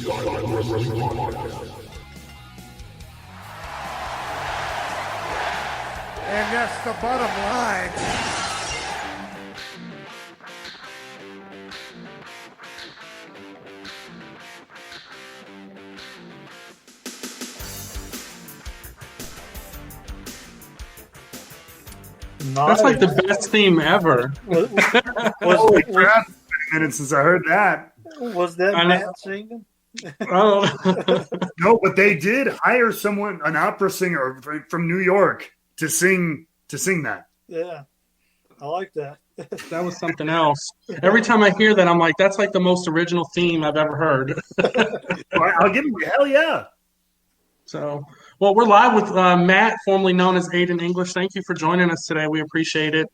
And that's the bottom line. That's like the best theme ever. Holy crap! It's been a minute since I heard that. Was that Matt singing? Oh. No, but they did hire someone, an opera singer from New York, to sing that. Yeah, I like that. That was something else. Every time I hear that, I'm like, that's like the most original theme I've ever heard. I'll give him hell yeah. So, well, we're live with Matt, formerly known as Aiden English. Thank you for joining us today. We appreciate it.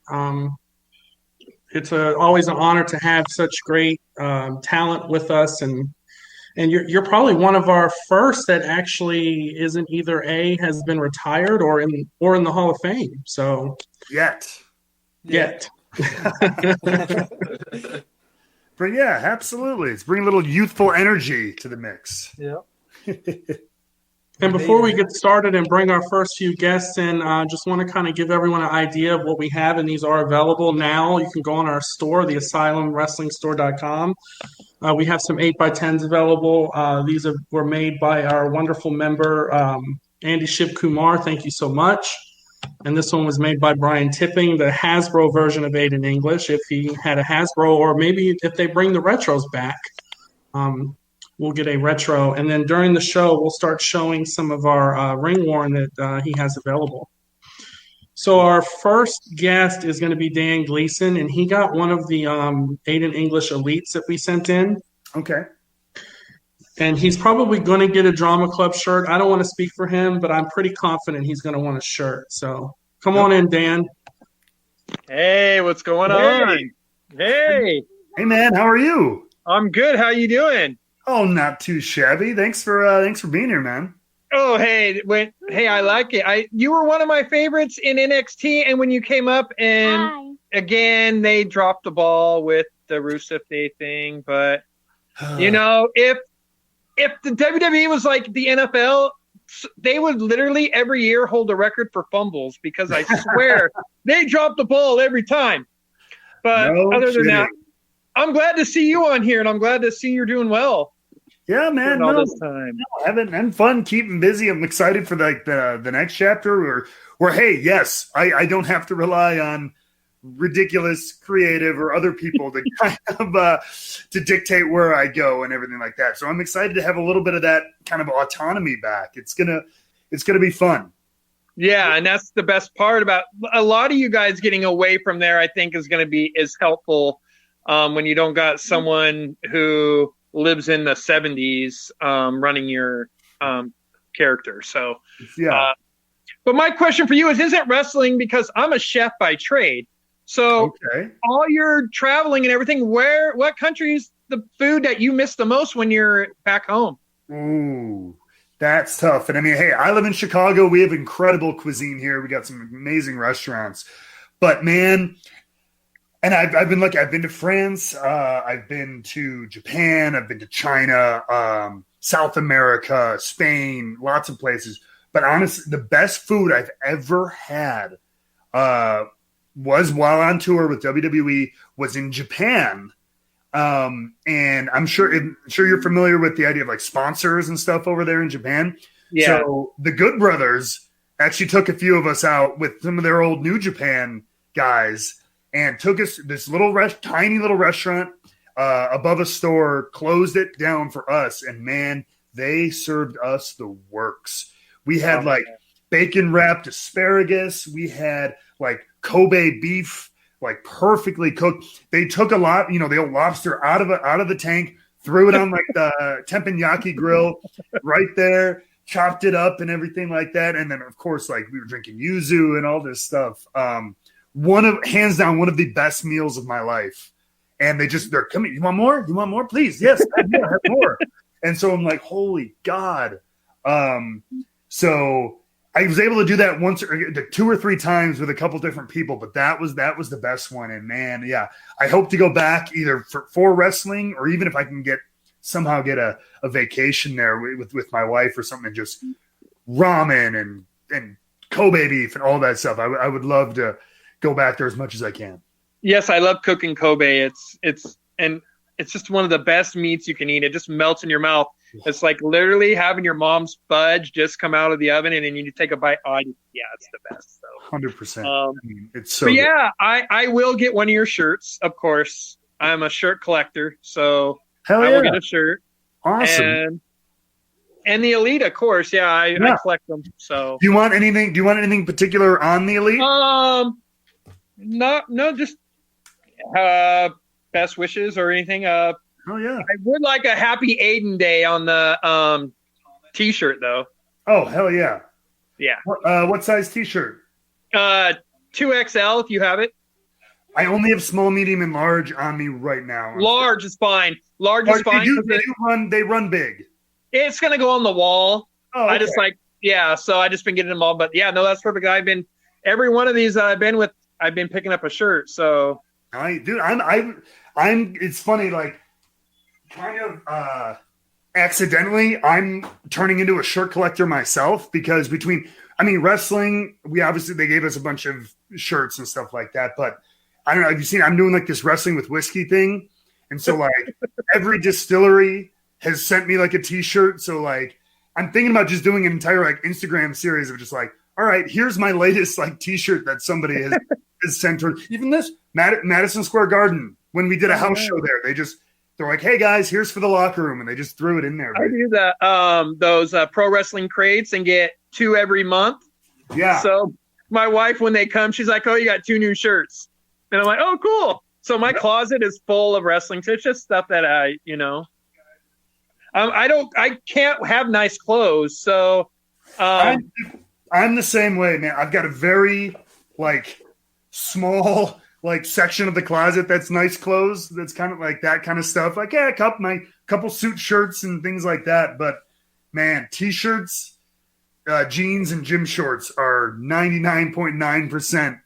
It's always an honor to have such great talent with us, and you're probably one of our first that actually isn't either has been retired or in the Hall of Fame. So yet. But yeah, absolutely. It's bringing a little youthful energy to the mix. Yeah. And before we get started and bring our first few guests in, just want to kind of give everyone an idea of what we have, and these are available now. You can go on our store, the asylumwrestlingstore.com. We have some 8x10s available. These were made by our wonderful member, Andy Shiv Kumar. Thank you so much. And this one was made by Brian Tipping, the Hasbro version of Aiden English. If he had a Hasbro, or maybe if they bring the retros back, we'll get a retro. And then during the show, we'll start showing some of our ring worn that he has available. So our first guest is going to be Dan Gleason, and he got one of the Aiden English Elites that we sent in. Okay. And he's probably going to get a Drama Club shirt. I don't want to speak for him, but I'm pretty confident he's going to want a shirt. So come on in, Dan. Hey, what's going on? Hey. Hey, man. How are you? I'm good. How you doing? Oh, not too shabby. Thanks for being here, man. Oh, hey, I like it. You were one of my favorites in NXT, and when you came up, and again, they dropped the ball with the Rusev Day thing. But you know, if the WWE was like the NFL, they would literally every year hold a record for fumbles, because I swear they drop the ball every time. But other than that, I'm glad to see you on here, and I'm glad to see you're doing well. Yeah, man. All this time. Having fun, keeping busy. I'm excited for the next chapter where hey, yes, I don't have to rely on ridiculous creative or other people to kind of to dictate where I go and everything like that. So I'm excited to have a little bit of that kind of autonomy back. It's gonna be fun. Yeah, and that's the best part about a lot of you guys getting away from there. I think is helpful when you don't got someone who lives in the 70s running your character. So yeah. But my question for you isn't wrestling, because I'm a chef by trade. So all your traveling and everything, what country's the food that you miss the most when you're back home? Ooh, that's tough. And I mean, hey, I live in Chicago. We have incredible cuisine here. We got some amazing restaurants. But man, and I've been lucky. I've been to France. I've been to Japan. I've been to China, South America, Spain, lots of places. But honestly, the best food I've ever had was while on tour with WWE was in Japan. And I'm sure you're familiar with the idea of like sponsors and stuff over there in Japan. Yeah. So the Good Brothers actually took a few of us out with some of their old New Japan guys and took us this tiny little restaurant above a store, closed it down for us. And man, they served us the works. We had like bacon wrapped asparagus. We had like Kobe beef, like perfectly cooked. They took a lot, the old lobster out of the tank, threw it on like the teppanyaki grill right there, chopped it up and everything like that. And then of course, like we were drinking yuzu and all this stuff. Hands down, one of the best meals of my life. And they're coming. You want more? You want more? Please. Yes. Have more. And so I'm like, holy God. So I was able to do that once or 2 or 3 times with a couple different people, but that was the best one. And man, yeah, I hope to go back either for wrestling or even if I can get somehow get a vacation there with my wife or something, and just ramen and Kobe beef and all that stuff. I would love to go back there as much as I can. Yes, I love cooking Kobe. It's just one of the best meats you can eat. It just melts in your mouth. It's like literally having your mom's fudge just come out of the oven, and then you take a bite. Oh, yeah, it's the best. So 100%. It's so. But good. yeah, I will get one of your shirts. Of course, I'm a shirt collector, so Hell I yeah. will get a shirt. Awesome. And the Elite, of course. Yeah, I collect them. So Do you want anything particular on the Elite? No, just best wishes or anything. Oh yeah. I would like a Happy Aiden Day on the T-shirt though. Oh hell yeah. Yeah. What size T-shirt? 2XL if you have it. I only have small, medium, and large on me right now. Large is fine. Large is fine. They run big. It's gonna go on the wall. Oh, okay. So I just been getting them all. But yeah, no, that's perfect. Every one of these I've been picking up a shirt. So I'm it's funny, like kind of accidentally I'm turning into a shirt collector myself, because wrestling, they gave us a bunch of shirts and stuff like that, but I don't know, have you seen, I'm doing like this wrestling with whiskey thing, and so like every distillery has sent me like a t-shirt, so like I'm thinking about just doing an entire like Instagram series of just like, all right, here's my latest like t-shirt that somebody has sent her. Even this Madison Square Garden, when we did a house show there, they're like, hey guys, here's for the locker room, and they just threw it in there. I do that those pro wrestling crates and get 2 every month. Yeah. So my wife, when they come, she's like, oh, you got 2 new shirts. And I'm like, oh, cool. So my closet is full of wrestling. So it's just stuff that I can't have nice clothes. So I'm the same way, man. I've got a very like small like section of the closet that's nice clothes. That's kind of like that kind of stuff. Like, yeah, my couple suit shirts and things like that. But man, t-shirts, jeans, and gym shorts are 99.9%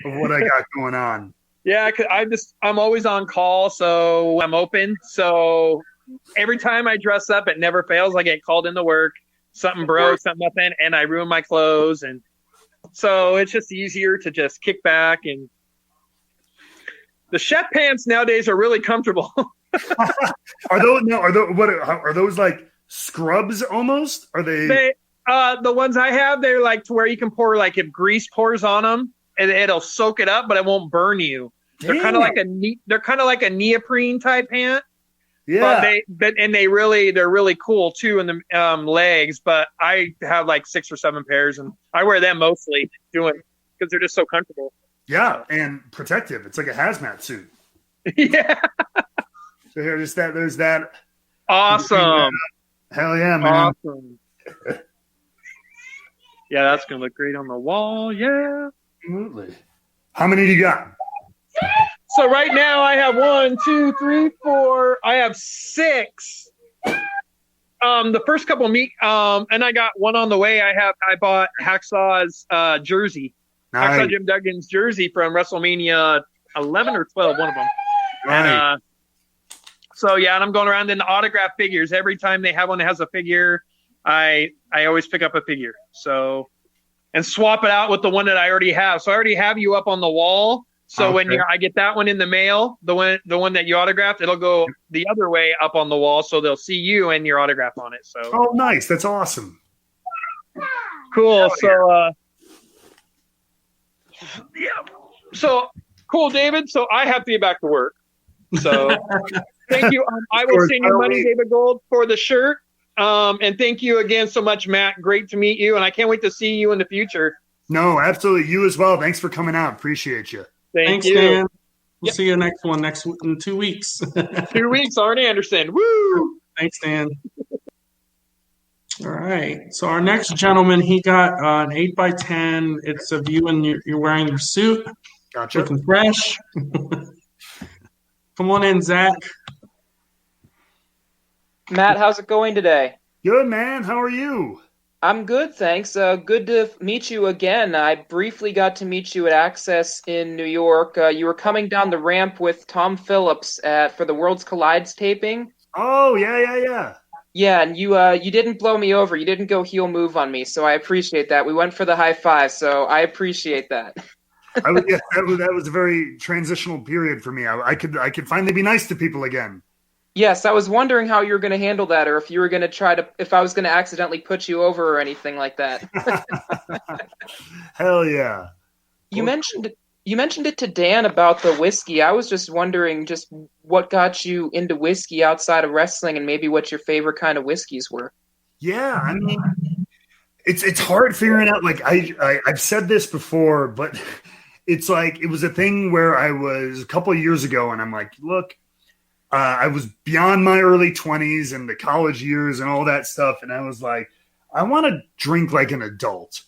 of what I got going on. Yeah, I'm always on call, so I'm open. So every time I dress up, it never fails. I get called into work, something broke, nothing, and I ruin my clothes, and so it's just easier to just kick back. And the chef pants nowadays are really comfortable. Are those like scrubs almost? Are they the ones I have? They're like to where you can pour, like if grease pours on them, and it'll soak it up, but it won't burn you. They're kind of like a neoprene type pant. Yeah. But they're really cool too in the legs. But I have like 6 or 7 pairs, and I wear them mostly because they're just so comfortable. Yeah, and protective. It's like a hazmat suit. Yeah. So there's that. Awesome. Hell yeah, man. Awesome. Yeah, that's gonna look great on the wall. Yeah. Absolutely. How many do you got? So right now I have 1, 2, 3, 4. I have 6. The first couple and I got one on the way. I bought Hacksaw's jersey. Nice. Hacksaw Jim Duggan's jersey from WrestleMania 11 or 12, one of them. Right. And and I'm going around in the autograph figures. Every time they have one that has a figure, I always pick up a figure. So, and swap it out with the one that I already have. So I already have you up on the wall. So okay. when I get that one in the mail, the one that you autographed, it'll go the other way up on the wall. So they'll see you and your autograph on it. So oh, nice. That's awesome. Cool. So so cool, David. So I have to get back to work. So thank you. I will send you money, David Gold, for the shirt. And thank you again so much, Matt. Great to meet you, and I can't wait to see you in the future. No, absolutely. You as well. Thanks for coming out. Appreciate you. Thanks, you. Dan. We'll see you next in 2 weeks. 2 weeks, Arn Anderson. Woo! Thanks, Dan. All right. So our next gentleman, he got an 8x10. It's of you and you're wearing your suit. Gotcha. Looking fresh. Come on in, Zach. Matt, how's it going today? Good, man. How are you? I'm good, thanks. Good to meet you again. I briefly got to meet you at Access in New York. You were coming down the ramp with Tom Phillips for the Worlds Collides taping. Oh, yeah. Yeah, and you didn't blow me over. You didn't go heel move on me, so I appreciate that. We went for the high five, so I appreciate that. Yeah, that was a very transitional period for me. I could finally be nice to people again. Yes, I was wondering how you were going to handle that, or if you were going to if I was going to accidentally put you over or anything like that. Hell yeah. You mentioned it to Dan about the whiskey. I was just wondering just what got you into whiskey outside of wrestling, and maybe what your favorite kind of whiskeys were. Yeah, I mean, it's hard figuring out. Like I've said this before, but it's like it was a thing where I was a couple of years ago, and I'm like, look, I was beyond my early 20s and the college years and all that stuff, and I was like, I want to drink like an adult.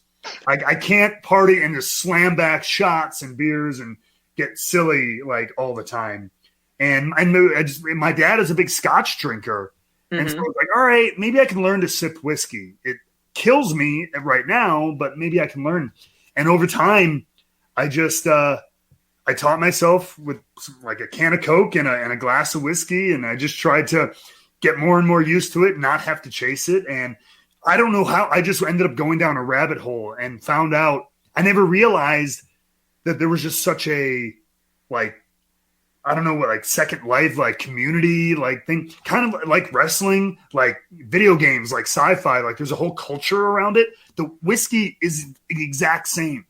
I can't party and just slam back shots and beers and get silly like all the time. And I knew my dad is a big Scotch drinker, and so I was like, all right, maybe I can learn to sip whiskey. It kills me right now, but maybe I can learn. And over time, I just I taught myself with like a can of Coke and a glass of whiskey, and I just tried to get more and more used to it, not have to chase it. And I don't know how I just ended up going down a rabbit hole and found out I never realized that there was just such a like I don't know what like Second Life like community like thing, kind of like wrestling, like video games, like sci-fi. Like there's a whole culture around it. The whiskey is the exact same.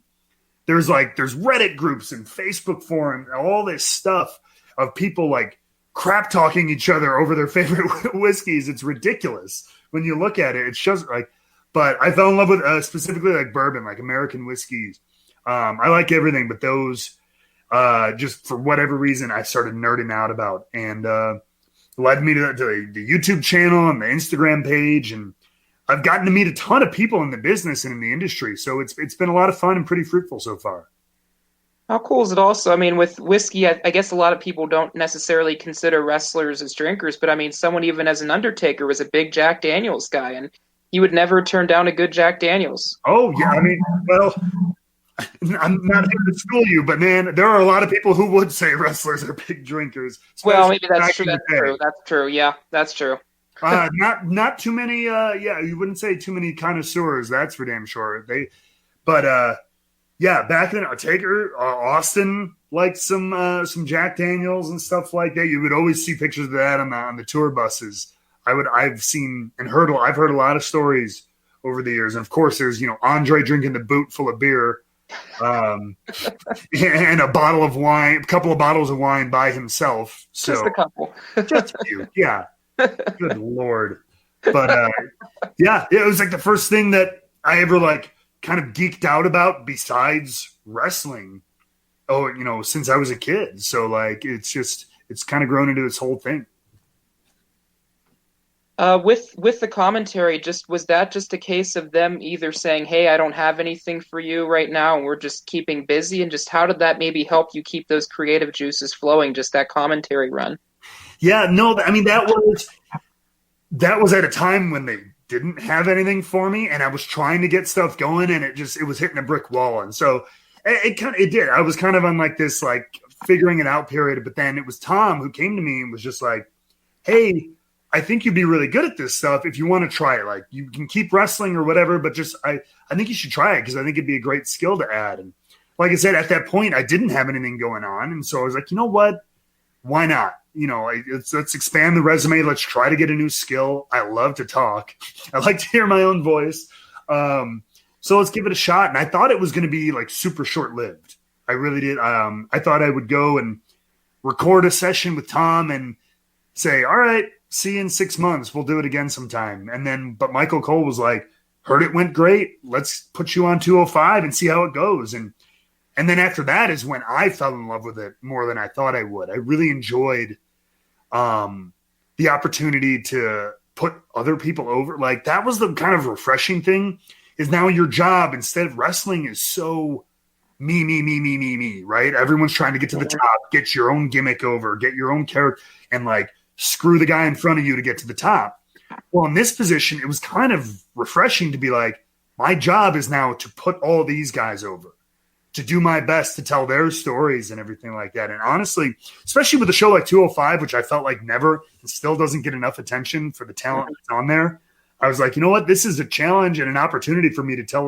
There's Reddit groups and Facebook forums, and all this stuff of people like crap talking each other over their favorite whiskeys. It's ridiculous when you look at it. It's just like, but I fell in love with specifically like bourbon, like American whiskeys. I like everything, but those just for whatever reason I started nerding out about, and led me to the YouTube channel and the Instagram page, and I've gotten to meet a ton of people in the business and in the industry. So it's been a lot of fun and pretty fruitful so far. How cool is it also? I mean, with whiskey, I guess a lot of people don't necessarily consider wrestlers as drinkers, but I mean, someone even as an Undertaker was a big Jack Daniels guy, and he would never turn down a good Jack Daniels. Oh, yeah. I mean, well, I'm not here to school you, but man, there are a lot of people who would say wrestlers are big drinkers. Well, maybe that's true. That's true. That's true. Yeah, that's true. Not too many. Yeah, you wouldn't say too many connoisseurs. That's for damn sure. Yeah, back then, Taker, Austin liked some Jack Daniels and stuff like that. You would always see pictures of that on the tour buses. I've seen and I've heard a lot of stories over the years, and of course, there's Andre drinking the boot full of beer, and a bottle of wine, a couple of bottles of wine by himself. So, just a couple, just a few, yeah. Good Lord. But yeah, it was like the first thing that I ever like kind of geeked out about besides wrestling. Oh, since I was a kid. So like it's kind of grown into this whole thing. With the commentary, was that just a case of them either saying, "Hey, I don't have anything for you right now, and we're just keeping busy," and just how did that maybe help you keep those creative juices flowing? Just that commentary run. Yeah, no, I mean that was at a time when they didn't have anything for me, and I was trying to get stuff going, and it was hitting a brick wall, and so it did. I was kind of on like this like figuring it out period, but then it was Tom who came to me and was just like, "Hey, I think you'd be really good at this stuff if you want to try it. Like you can keep wrestling or whatever, but just I think you should try it because I think it'd be a great skill to add." And like I said, at that point, I didn't have anything going on, and so I was like, you know what? Why not? Let's expand the resume. Let's try to get a new skill. I love to talk. I like to hear my own voice. So let's give it a shot. And I thought it was going to be like super short lived. I really did. I thought I would go and record a session with Tom and say, all right, see you in 6 months. We'll do it again sometime. But Michael Cole was like, heard it went great. Let's put you on 205 and see how it goes. And then after that is when I fell in love with it more than I thought I would. I really enjoyed the opportunity to put other people over. Like that was the kind of refreshing thing is now your job instead of wrestling is so me, right? Everyone's trying to get to the top, get your own gimmick over, get your own character and like screw the guy in front of you to get to the top. Well, in this position, it was kind of refreshing to be like, my job is now to put all these guys over. to do my best to tell their stories and everything like that. And honestly, especially with a show like 205, which I felt like never and still doesn't get enough attention for the talent that's on there, I was like, you know what? This is a challenge and an opportunity for me to tell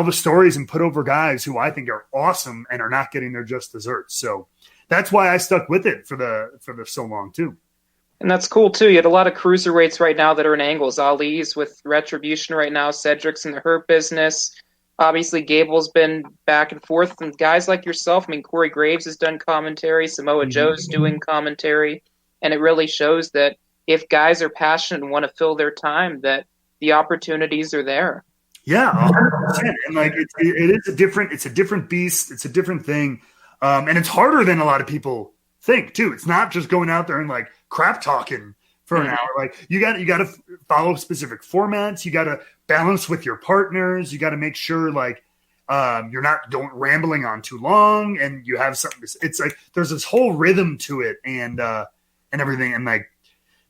the stories and put over guys who I think are awesome and are not getting their just desserts. So that's why I stuck with it for the so long too. And that's cool too. You had a lot of cruiserweights right now that are in angles. Ali's with Retribution right now. Cedric's in the Hurt Business. Obviously, Gable's been back and forth. And guys like yourself, I mean, Corey Graves has done commentary. Samoa Joe's doing commentary. And it really shows that if guys are passionate and want to fill their time, that the opportunities are there. Yeah, 100%. And like it's a different beast. It's a different thing. And it's harder than a lot of people think too. It's not just going out there and like crap talking for an hour. Like you got to follow specific formats. You got to balance with your partners. You got to make sure like you're not rambling on too long, and you have something. It's like there's this whole rhythm to it, and everything, and like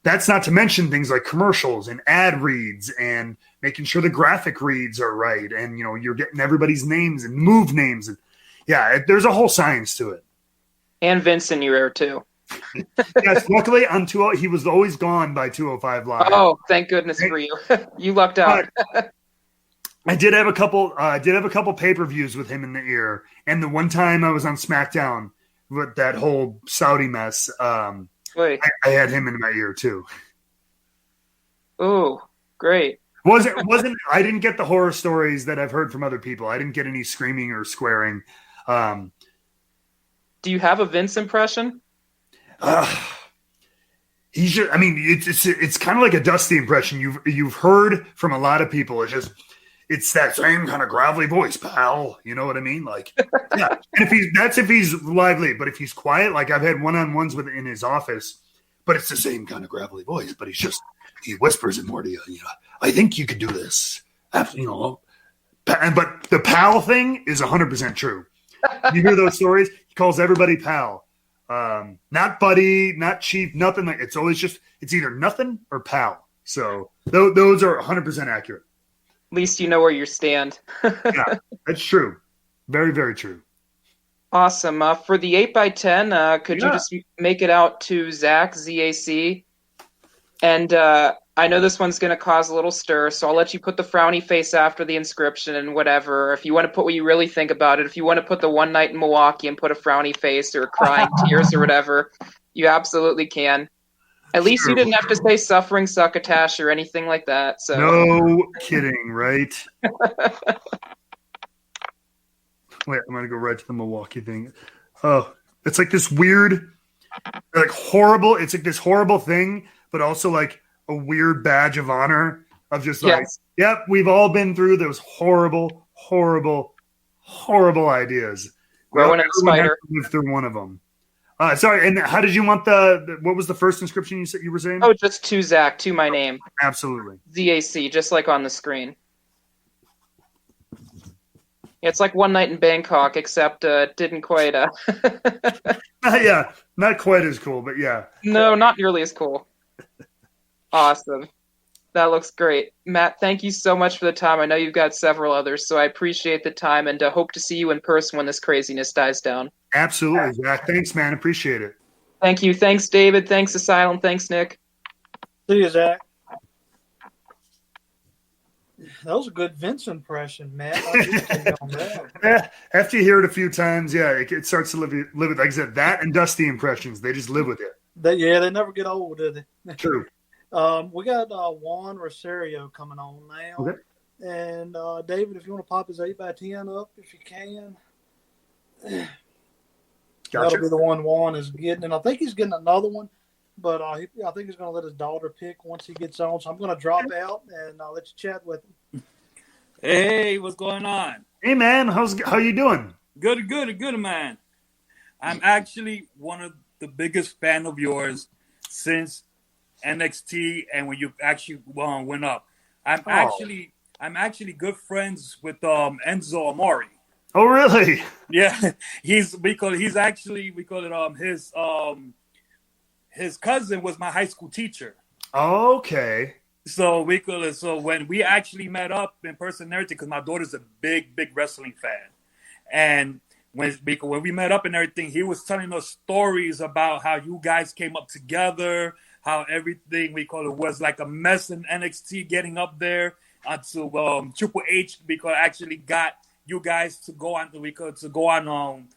that's not to mention things like commercials and ad reads and making sure the graphic reads are right, and you're getting everybody's names and move names, and there's a whole science to it. And Vince in your ear too. Yes, luckily on 20, he was always gone by 205 Live. Oh, thank goodness for you. You lucked out. I did have a couple. Pay-per-views with him in the ear, and the one time I was on SmackDown with that whole Saudi mess, I had him in my ear too. Ooh, great. Wasn't I didn't get the horror stories that I've heard from other people. I didn't get any screaming or swearing. Do you have a Vince impression? It's kind of like a Dusty impression. You've heard from a lot of people. It's that same kind of gravelly voice, pal. You know what I mean? Like, yeah. And if he's lively, but if he's quiet, like I've had one-on-ones with in his office, but it's the same kind of gravelly voice. But he whispers it more to you. I think you could do this. But the pal thing is 100% true. You hear those stories? He calls everybody pal. Not buddy, not chief, nothing like it's always it's either nothing or pal. So those are 100% accurate. At least you know where you stand. Yeah, that's true. Very, very true. Awesome. For the 8x10, could you just make it out to Zach, ZAC? And I know this one's going to cause a little stir, so I'll let you put the frowny face after the inscription and whatever. If you want to put what you really think about it, if you want to put the one night in Milwaukee and put a frowny face or crying tears or whatever, you absolutely can. At least you didn't have to say suffering succotash or anything like that. So no kidding, right? Wait, I'm going to go right to the Milwaukee thing. Oh, it's like this weird, like horrible. It's like this horrible thing, but also like a weird badge of honor of just like, yep, we've all been through those horrible, horrible, horrible ideas. Growing in the spider. Lived through one of them. Sorry, and how did you want what was the first inscription you were saying? Oh, just to Zach, to my name. Absolutely. ZAC, just like on the screen. It's like One Night in Bangkok, except didn't quite. Yeah, not quite as cool, but yeah. No, not nearly as cool. Awesome. That looks great. Matt, thank you so much for the time. I know you've got several others, so I appreciate the time and hope to see you in person when this craziness dies down. Absolutely, Zach. Thanks, man. Appreciate it. Thank you. Thanks, David. Thanks, Asylum. Thanks, Nick. See you, Zach. That was a good Vince impression, man. Yeah, after you hear it a few times, it starts to live with, like I said, that and Dusty impressions. They just live with it. They never get old, do they? True. We got Juan Rosario coming on now. Okay. And David, if you want to pop his 8x10 up, if you can. Gotcha. That'll be the one Juan is getting. And I think he's getting another one. But I think he's going to let his daughter pick once he gets on. So I'm going to drop out and I'll let you chat with him. Hey, what's going on? Hey, man. How you doing? Good, man. I'm actually one of the biggest fan of yours since NXT and when you actually went up. I'm actually good friends with Enzo Amore. Oh, really? Yeah, his cousin was my high school teacher. Okay. So when we actually met up in person and everything, because my daughter's a big wrestling fan, And because when we met up and everything, he was telling us stories about how you guys came up together, how everything was like a mess in NXT getting up there to Triple H because actually got you guys to go on on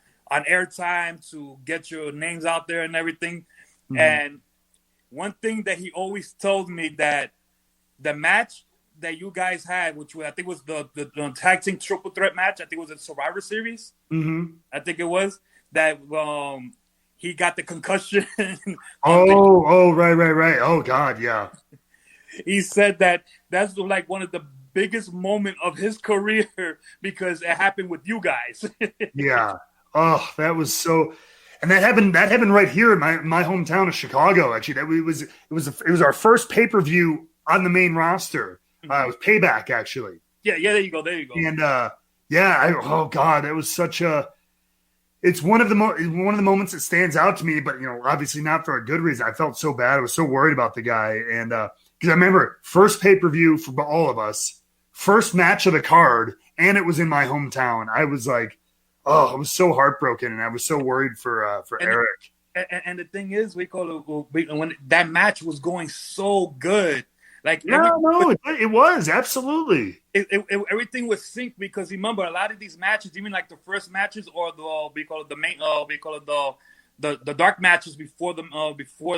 airtime to get your names out there and everything. Mm-hmm. And one thing that he always told me that the match that you guys had, which I think was the tag team triple threat match, I think it was a Survivor Series. Mm-hmm. I think it was that he got the concussion. Right. Oh God, yeah. He said that's like one of the biggest moment of his career because it happened with you guys. Yeah. Oh, that was so. And that happened right here in my hometown of Chicago. Actually, it was our first pay-per-view on the main roster. It was Payback, actually. Yeah. There you go. And oh God, that was such a. It's one of the moments that stands out to me, but obviously not for a good reason. I felt so bad. I was so worried about the guy, and because I remember first pay-per-view for all of us, first match of the card, and it was in my hometown. I was like, oh, I was so heartbroken, and I was so worried for Eric. And the thing is, when that match was going so good. Like it was absolutely. Everything was synced because remember a lot of these matches, even like the first matches or the dark matches before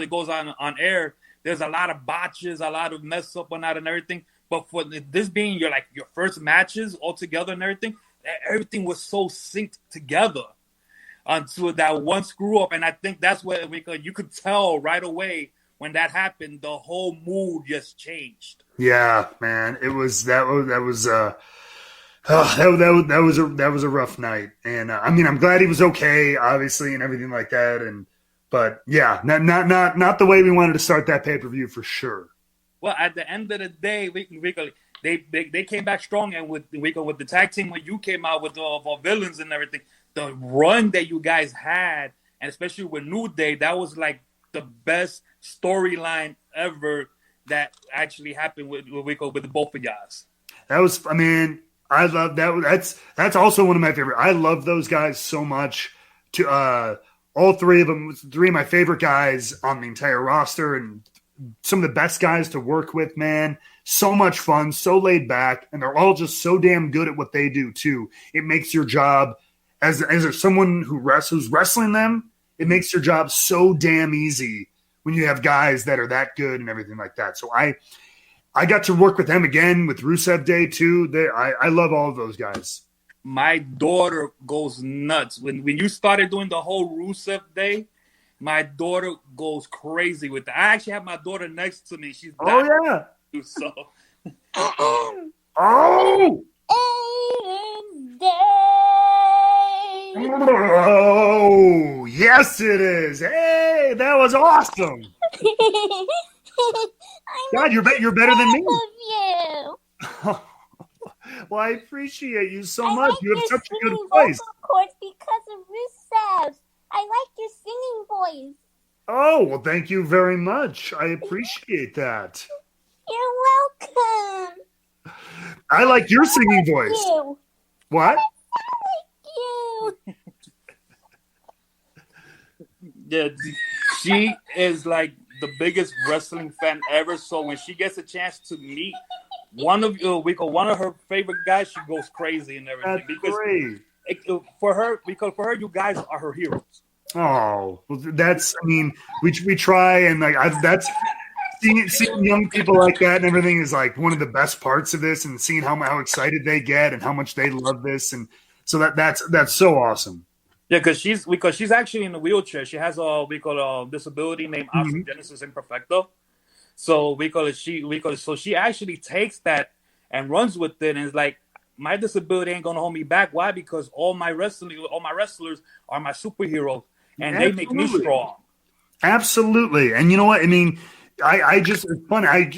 it goes on air. There's a lot of botches, a lot of mess up on that and everything. But for this being your first matches all together and everything was so synced together until that one screw up, and I think that's what you could tell right away. When that happened, the whole mood just changed. Yeah, man, it was that was a rough night, and I mean, I'm glad he was okay, obviously, and everything like that, but yeah, not the way we wanted to start that pay-per-view for sure. Well, at the end of the day, they came back strong, and with the tag team when you came out with the villains and everything, the run that you guys had, and especially with New Day, that was like the best storyline ever that actually happened with the both of guys. That was, I mean, I love that. That's also one of my favorite. I love those guys so much. All three of them, three of my favorite guys on the entire roster, and some of the best guys to work with. Man, so much fun, so laid back, and they're all just so damn good at what they do too. It makes your job as someone who's wrestling them. It makes your job so damn easy when you have guys that are that good and everything like that. So I got to work with them again with Rusev Day too. I love all of those guys. My daughter goes nuts. When you started doing the whole Rusev Day, my daughter goes crazy with that. I actually have my daughter next to me. She's yeah. So. Oh! Oh, yes, it is. Hey, that was awesome. God, you're better than me. I love you. Well, I appreciate you so much. You have such a good voice. voice. Of course, because of Rusev. I like your singing voice. Oh, well, thank you very much. I appreciate that. You're welcome. I like your singing voice. You. What? You. Yeah, she is like the biggest wrestling fan ever. So when she gets a chance to meet one of her favorite guys, she goes crazy and everything. That's great. For her, you guys are her heroes. Oh, well, that's. I mean, we try and that's seeing young people like that and everything is like one of the best parts of this, and seeing how excited they get and how much they love this, and so that's so awesome. Yeah, because she's actually in a wheelchair. She has a disability named osteogenesis imperfecta. So she actually takes that and runs with it, and is like, my disability ain't gonna hold me back. Why? Because all my wrestlers are my superheroes, and they make me strong. Absolutely, and you know what I mean. It's funny. I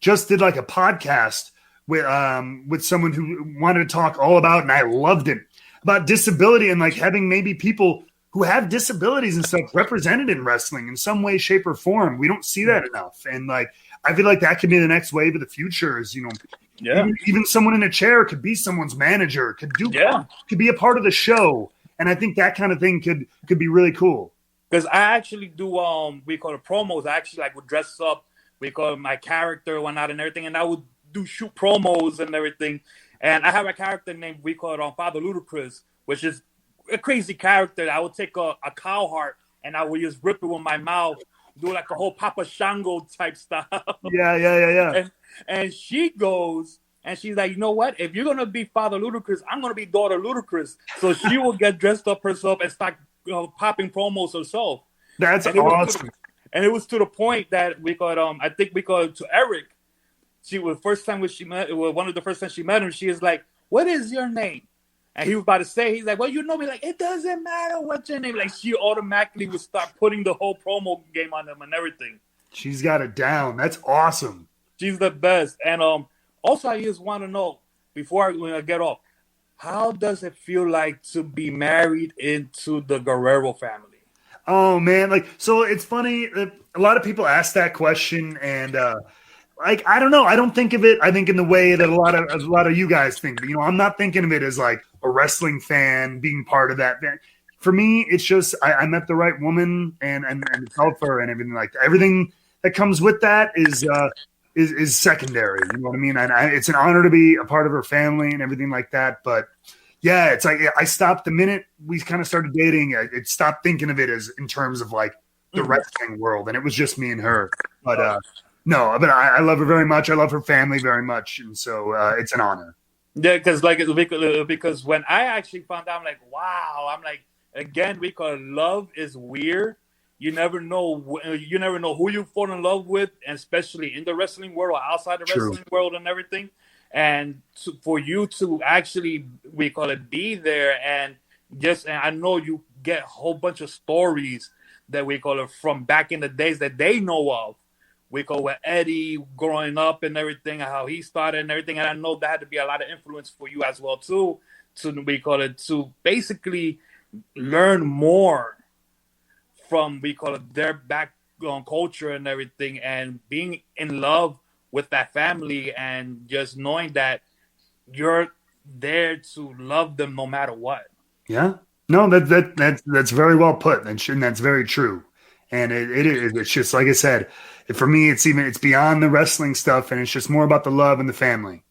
just did like a podcast with someone who wanted to talk all about, and I loved it, about disability and like having maybe people who have disabilities and stuff represented in wrestling in some way, shape, or form. We don't see that enough, and like I feel like that could be the next wave of the future. Is Yeah. Even someone in a chair could be someone's manager, could be a part of the show. And I think that kind of thing could be really cool. Because I actually do we call it promos. I actually would dress up, we call it my character, whatnot and everything, and I would shoot promos and everything. And I have a character named, we call it Father Ludacris, which is a crazy character. I would take a cow heart and I would just rip it with my mouth, do like a whole Papa Shango type style. Yeah. And she goes and she's like, you know what? If you're gonna be Father Ludacris, I'm gonna be Daughter Ludacris. So she will get dressed up herself and start popping promos herself. That's awesome. And it was to the point that we got I think we got to Eric. She was first time when she met, one of the first times she met him, she is like, "What is your name?" And he was about to say, he's like, "Well, you know me." Like, it doesn't matter what's your name. Like, she automatically would start putting the whole promo game on them and everything. She's got it down. That's awesome. She's the best. And also, I just want to know before I get off, how does it feel like to be married into the Guerrero family? Oh man, so it's funny. A lot of people ask that question, and I don't know. I don't think of it. I think in the way that a lot of you guys think. I'm not thinking of it as like a wrestling fan being part of that. For me, it's just I met the right woman and fell for her and everything like that. Everything that comes with that is secondary. You know what I mean? And it's an honor to be a part of her family and everything like that. But yeah, it's like I stopped the minute we kind of started dating. It stopped thinking of it as in terms of like the wrestling world, and it was just me and her. But no, but I love her very much. I love her family very much, and so it's an honor. Yeah, because when I actually found out, I'm like, wow. I'm like, again, because love is weird. You never know. You never know who you fall in love with, and especially in the wrestling world or outside the wrestling world and everything. And for you to actually, we call it, be there, and I know you get a whole bunch of stories that we call it from back in the days that they know of. We go with Eddie growing up and everything, and how he started and everything. And I know that had to be a lot of influence for you as well too. To basically learn more from their background culture and everything, and being in love with that family, and just knowing that you're there to love them no matter what. Yeah, no, that's very well put, and that's very true. And it is. It's just like I said. For me, it's beyond the wrestling stuff, and it's just more about the love and the family.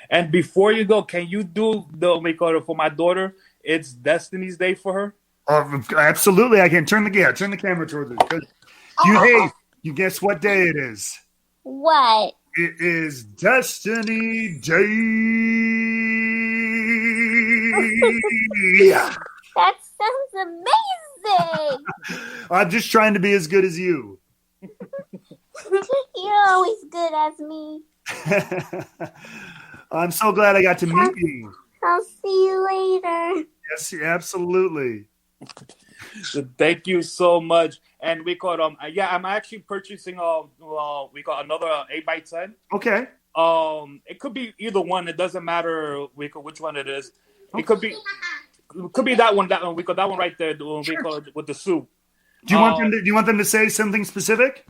And before you go, can you do for my daughter? It's Destiny's Day for her. Absolutely, I can turn the camera towards it. You guess what day it is? What? It is Destiny Day. That sounds amazing. I'm just trying to be as good as you. You're always good as me. I'm so glad I got to meet you. I'll see you later. Yes, absolutely. So thank you so much. And we got I'm actually purchasing we got another 8x10. Okay. It could be either one. It doesn't matter which one it is. It could be that one. We got that one right there. We call it with the suit. Do you want them to say something specific?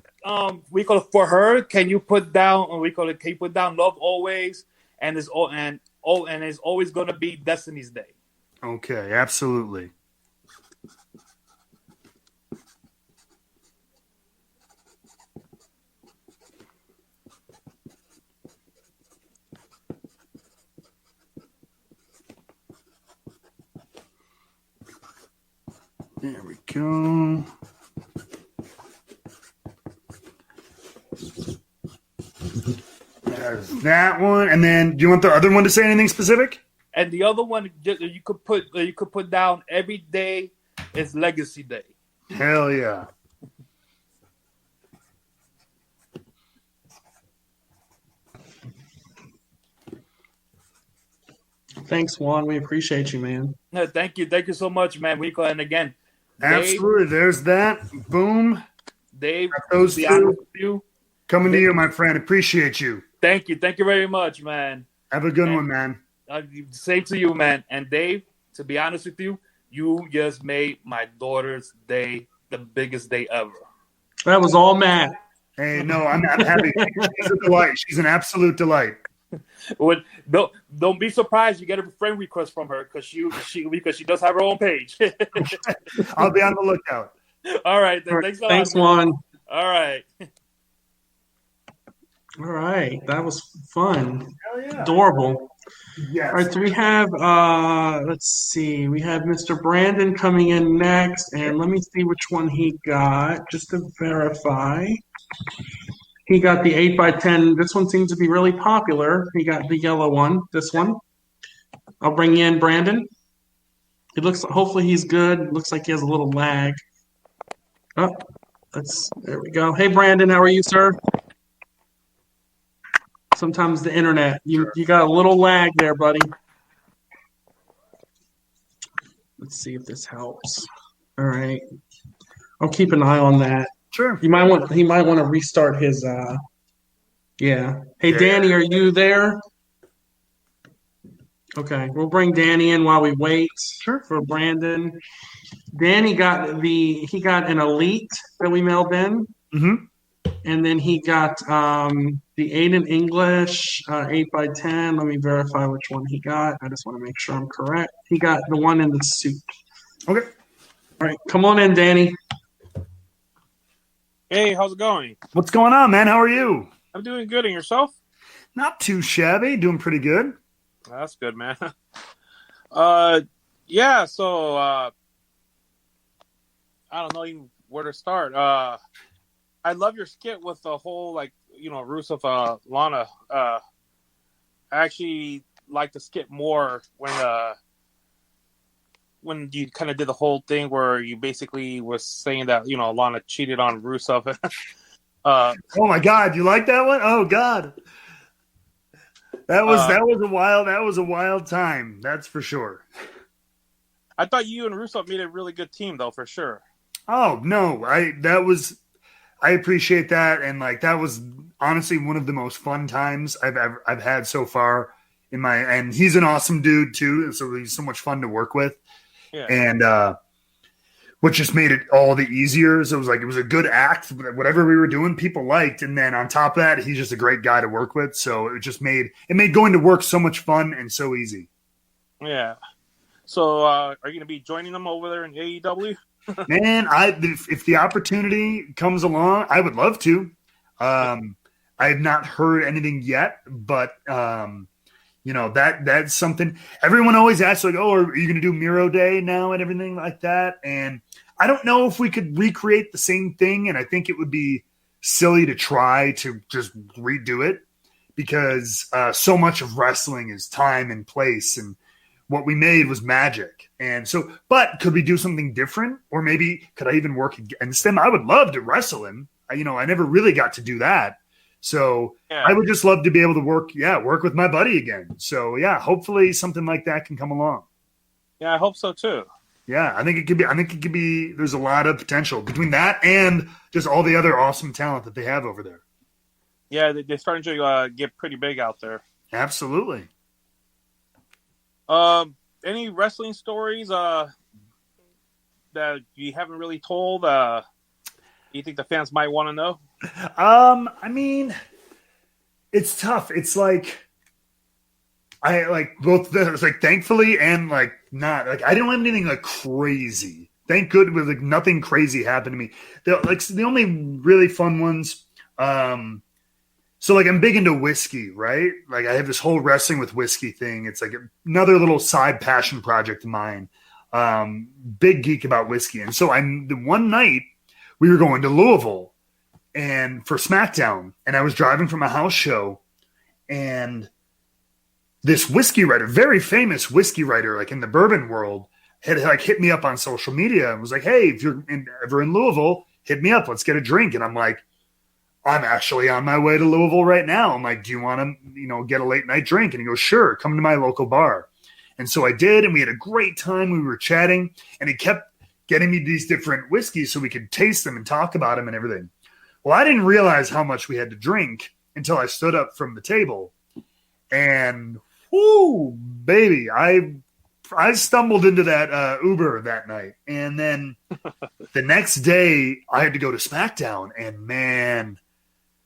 We call it for her. Can you put down? Can you put down "Love Always" and it's always going to be Destiny's Day. Okay, absolutely. There we go. There's that one. And then do you want the other one to say anything specific? And the other one, you could put down every day is Legacy Day. Hell yeah. Thanks, Juan. We appreciate you, man. No, thank you so much, man. And again, absolutely. There's that. Boom. Dave, those two coming to you, my friend. Appreciate you. Thank you very much, man. Have a good one, man. Same to you, man. And Dave, to be honest with you, you just made my daughter's day the biggest day ever. That was all Matt. Hey, no, I'm happy. She's a delight. She's an absolute delight. Don't be surprised you get a friend request from her because she does have her own page. I'll be on the lookout. All right. All right, Thanks a lot. thanks, man. Juan. All right. All right, that was fun. Hell yeah. Adorable. Yes. All right, so we have, let's see, we have Mr. Brandon coming in next, and let me see which one he got, just to verify. He got the 8x10. This one seems to be really popular. He got the yellow one, this one. I'll bring you in, Brandon. Hopefully he's good. Looks like he has a little lag. Oh, there we go. Hey, Brandon, how are you, sir? Sometimes the internet, you got a little lag there, buddy. Let's see if this helps. All right. I'll keep an eye on that. Sure. He might want to restart his yeah. Hey, Yeah. Danny, are you there? Okay, we'll bring Danny in while we wait for Brandon. Danny got an elite that we mailed in. Mm-hmm. And then he got the Aiden English 8x10. Let me verify which one he got. I just want to make sure I'm correct. He got the one in the suit. Okay. All right, come on in, Danny. Hey, how's it going? What's going on, man? How are you? I'm doing good. And yourself? Not too shabby. Doing pretty good. That's good, man. Yeah, so I don't know even where to start. I love your skit with the whole, Rusev, Lana. I actually like the skit more when you kind of did the whole thing where you basically was saying that, Lana cheated on Rusev. Oh my God, you like that one? Oh God. That was a wild time, that's for sure. I thought you and Rusev made a really good team, though, for sure. Oh no, I appreciate that, and that was honestly one of the most fun times I've had so far and he's an awesome dude too, so he's so much fun to work with. Yeah. And what just made it all the easier. So it was a good act. Whatever we were doing, people liked, and then on top of that, he's just a great guy to work with. So it just made going to work so much fun and so easy. Yeah. So are you going to be joining them over there in AEW? Man, if the opportunity comes along, I would love to. I have not heard anything yet, but that's something everyone always asks, like, oh, are you going to do Miro Day now and everything like that? And I don't know if we could recreate the same thing, and I think it would be silly to try to just redo it because so much of wrestling is time and place, and what we made was magic. And so, but could we do something different? Or maybe could I even work against him? I would love to wrestle him. I never really got to do that. So yeah. I would just love to be able to work with my buddy again. So yeah, hopefully something like that can come along. Yeah, I hope so too. Yeah, I think it could be, there's a lot of potential between that and just all the other awesome talent that they have over there. Yeah, they're starting to get pretty big out there. Absolutely. Any wrestling stories that you haven't really told? You think the fans might want to know? I mean, it's tough. It's I both. It's thankfully and not I didn't have anything crazy. Thank goodness, nothing crazy happened to me. The only really fun ones. So I'm big into whiskey, right? I have this whole wrestling with whiskey thing. It's another little side passion project of mine. Big geek about whiskey. And so the one night we were going to Louisville and for SmackDown, and I was driving from a house show, and this whiskey writer, very famous whiskey writer, in the bourbon world, had hit me up on social media and was like, "Hey, if you're ever in Louisville, hit me up. Let's get a drink." And I'm like, I'm actually on my way to Louisville right now. I'm like, do you want to, get a late night drink? And he goes, sure, come to my local bar. And so I did, and we had a great time. We were chatting, and he kept getting me these different whiskeys so we could taste them and talk about them and everything. Well, I didn't realize how much we had to drink until I stood up from the table. And, whoo, baby, I stumbled into that Uber that night. And then the next day, I had to go to SmackDown, and man,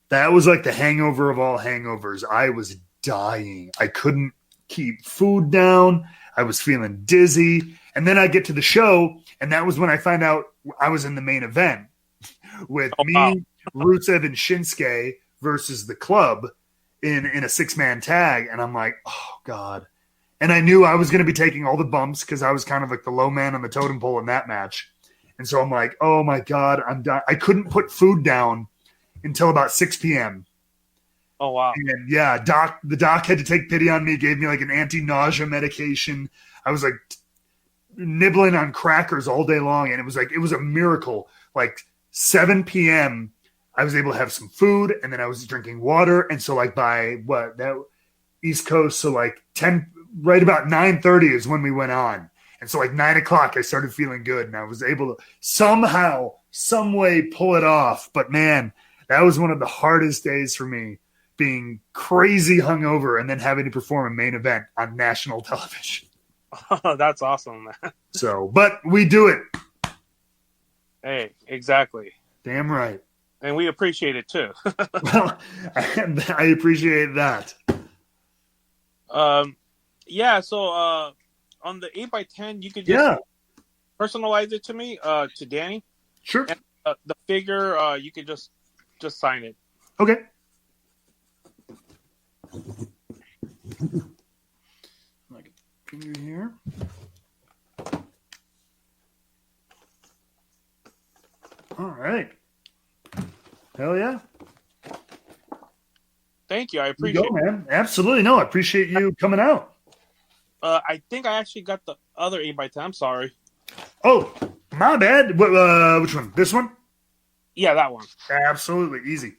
that was the hangover of all hangovers. I was dying. I couldn't keep food down. I was feeling dizzy. And then I get to the show, and that was when I find out I was in the main event with me, Rusev, and Shinsuke versus the club in a 6-man tag. And I'm like, oh, God. And I knew I was going to be taking all the bumps because I was kind of like the low man on the totem pole in that match. And so I'm like, oh, my God, I'm done. I couldn't put food down until about 6 p.m. Oh, wow. And yeah, the doc had to take pity on me, gave me like an anti-nausea medication. I was like nibbling on crackers all day long. And it was a miracle. Like 7 p.m., I was able to have some food, and then I was drinking water. And so like by that East Coast, so like 10, right about 9:30 is when we went on. And so like 9 o'clock, I started feeling good, and I was able to somehow, some way pull it off. But man, that was one of the hardest days for me, being crazy hungover and then having to perform a main event on national television. Oh, that's awesome, man. So, but we do it. Hey, exactly. Damn right. And we appreciate it too. Well, I appreciate that. Yeah. So on the 8x10, you could just personalize it to me, to Danny. Sure. And, the figure, you could just sign it. Okay. Like a finger here. All right. Hell yeah. Thank you. I appreciate it. Man. Absolutely. No, I appreciate you coming out. I think I actually got the other 8x10. I'm sorry. Oh, my bad. Which one? This one? Yeah, that one. Absolutely. Easy.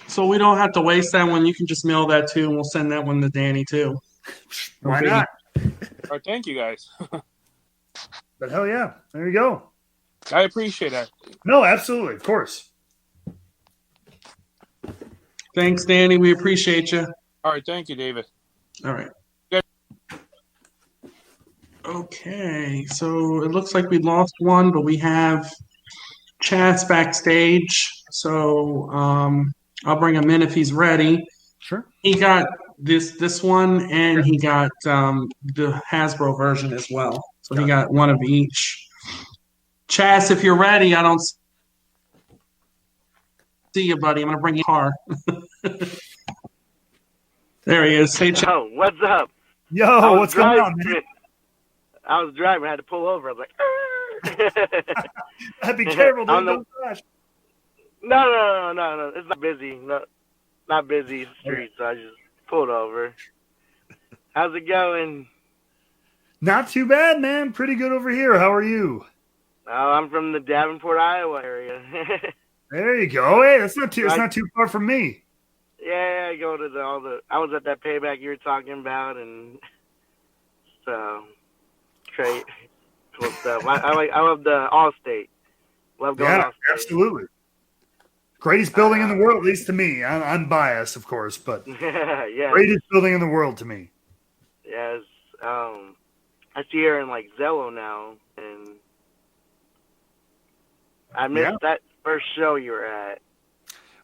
So we don't have to waste that one. You can just mail that too, and we'll send that one to Danny too. Why not? All right, thank you guys. But hell yeah. There you go. I appreciate that. No, absolutely. Of course. Thanks, Danny. We appreciate you. All right, thank you, David. All right. Okay, so it looks like we lost one, but we have Chaz backstage. So I'll bring him in if he's ready. Sure. He got this one, and he got the Hasbro version as well. So he got one of each. Chaz, if you're ready, I don't see you, buddy. I'm going to bring you a car. There he is. Hey, Chaz. Oh, what's up? Yo, what's going on, man? I was driving. I had to pull over. I was like, Be careful, dude. Don't crash. No. It's not busy. Not busy street, so I just pulled over. How's it going? Not too bad, man. Pretty good over here. How are you? Oh, I'm from the Davenport, Iowa area. There you go. Hey, it's not too far from me. Yeah, I go to I was at that payback you were talking about, and so great, cool stuff. I love the Allstate. Love going to Allstate. Absolutely. Greatest building in the world, at least to me. I'm biased, of course, but yeah. Greatest building in the world to me. Yes. I see her in like Zello now, and I missed that first show you were at.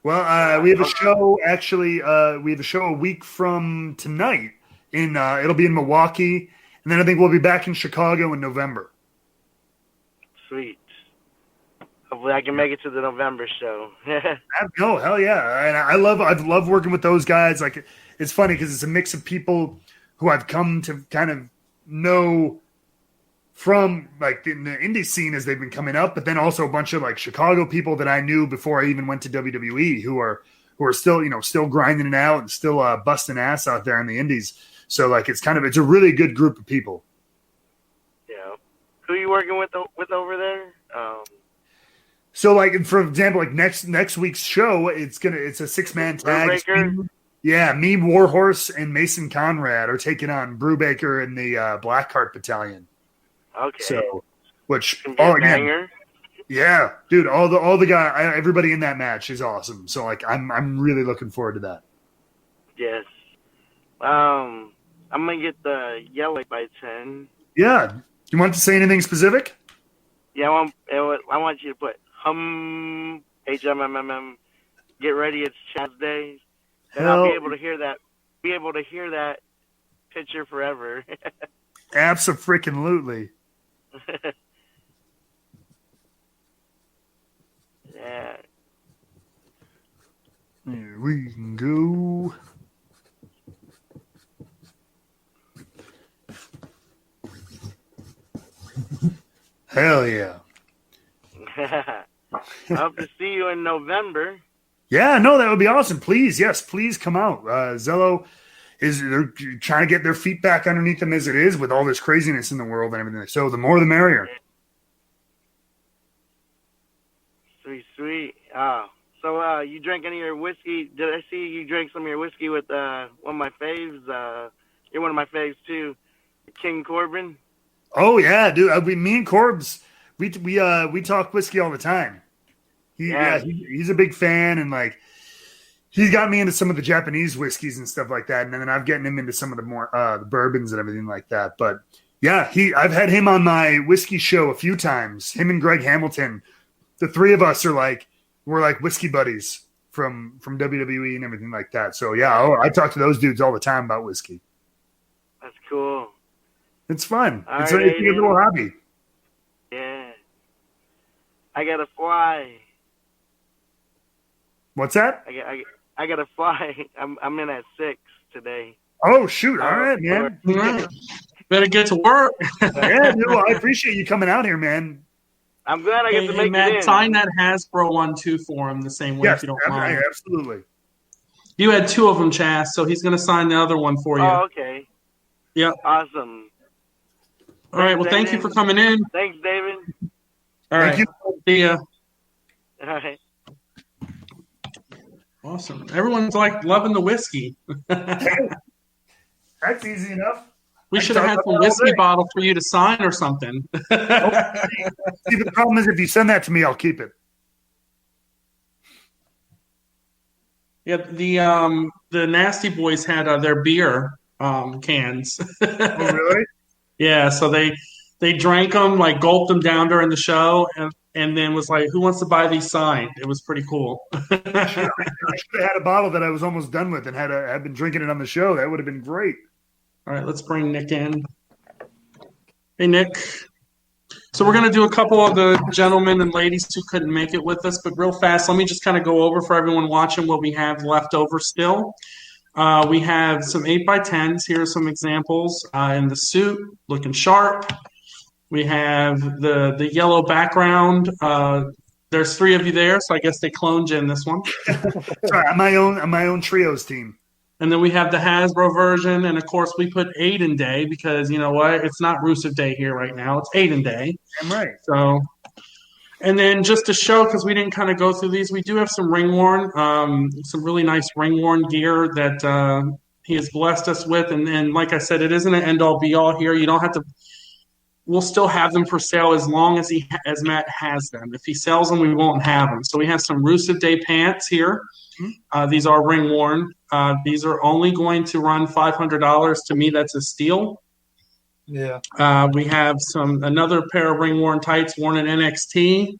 Well, we have a show actually. We have a show a week from tonight. It'll be in Milwaukee, and then I think we'll be back in Chicago in November. Sweet. Hopefully, I can make it to the November show. No, hell yeah! And I love working with those guys. Like, it's funny because it's a mix of people who I've come to kind of know from like in the indie scene as they've been coming up, but then also a bunch of like Chicago people that I knew before I even went to WWE who are still grinding it out and still busting ass out there in the indies. So like it's a really good group of people. Yeah. Who are you working with over there? So like for example, like next week's show, it's a 6-man tag. Yeah, me, Warhorse, and Mason Conrad are taking on Brubaker and the Blackheart Battalion. Okay. So, banger. Yeah, dude, all the guy, everybody in that match is awesome. So like, I'm really looking forward to that. Yes. I'm gonna get the by 10. Yeah. You want to say anything specific? Yeah, I want you to put HMMM. Get ready, it's Chaz Day. And Hell, I'll be able to hear that picture forever. abso-freaking-lutely. Yeah. Here we can go. Hell yeah. I hope to see you in November. Yeah, no, that would be awesome. Please, yes, please come out. Zello they're trying to get their feet back underneath them as it is with all this craziness in the world and everything. So the more the merrier. Sweet. So you drank any of your whiskey? Did I see you drank some of your whiskey with one of my faves? You're one of my faves too, King Corbin. Oh yeah, dude. Me and Corbs, we talk whiskey all the time. He's a big fan, and like he's got me into some of the Japanese whiskeys and stuff like that, and then I've gotten him into some of the more the bourbons and everything like that. But yeah, I've had him on my whiskey show a few times. Him and Greg Hamilton, the three of us we're like whiskey buddies from WWE and everything like that. So yeah, I talk to those dudes all the time about whiskey. That's cool. It's fun. It's All a right, good little hobby. Yeah. I gotta fly. What's that? I gotta fly. I'm in at 6 today. Oh shoot! All right, man. Better get to work. Yeah, dude, I appreciate you coming out here, man. I'm glad I get to make Matt, it in. sign that Hasbro one too for him the same way if you don't mind. Absolutely. You had two of them, Chas, so he's going to sign the other one for you. Oh, okay. Yep. Awesome. All right. Well, thank you for coming in. Thanks, David. All right. Thank See ya. All right. Awesome. Everyone's like loving the whiskey. That's easy enough. We should have had some whiskey bottle for you to sign or something. See, the problem is if you send that to me, I'll keep it. Yeah, the Nasty Boys had their beer cans. Oh, really? Yeah, so they drank them, like gulped them down during the show, and then was like, "Who wants to buy these signed?" It was pretty cool. I should have had a bottle that I was almost done with and had been drinking it on the show. That would have been great. All right, let's bring Nick in. Hey, Nick. So we're going to do a couple of the gentlemen and ladies who couldn't make it with us, but real fast, let me just kind of go over for everyone watching what we have left over still. We have some 8x10s. Here are some examples in the suit, looking sharp. We have the yellow background. There's three of you there, so I guess they cloned you in this one. Sorry, I'm my own trios team. And then we have the Hasbro version, and of course we put Aiden Day because you know what? It's not Rusev Day here right now. It's Aiden Day. I'm right. So, and then just to show, because we didn't kind of go through these, we do have some ring worn, some really nice ring worn gear that he has blessed us with. And then, like I said, it isn't an end all be all here. You don't have to. We'll still have them for sale as long as as Matt has them. If he sells them, we won't have them. So we have some Rusev Day pants here. These are ring worn. These are only going to run $500. To me, that's a steal. Yeah. We have another pair of ring worn tights worn in NXT,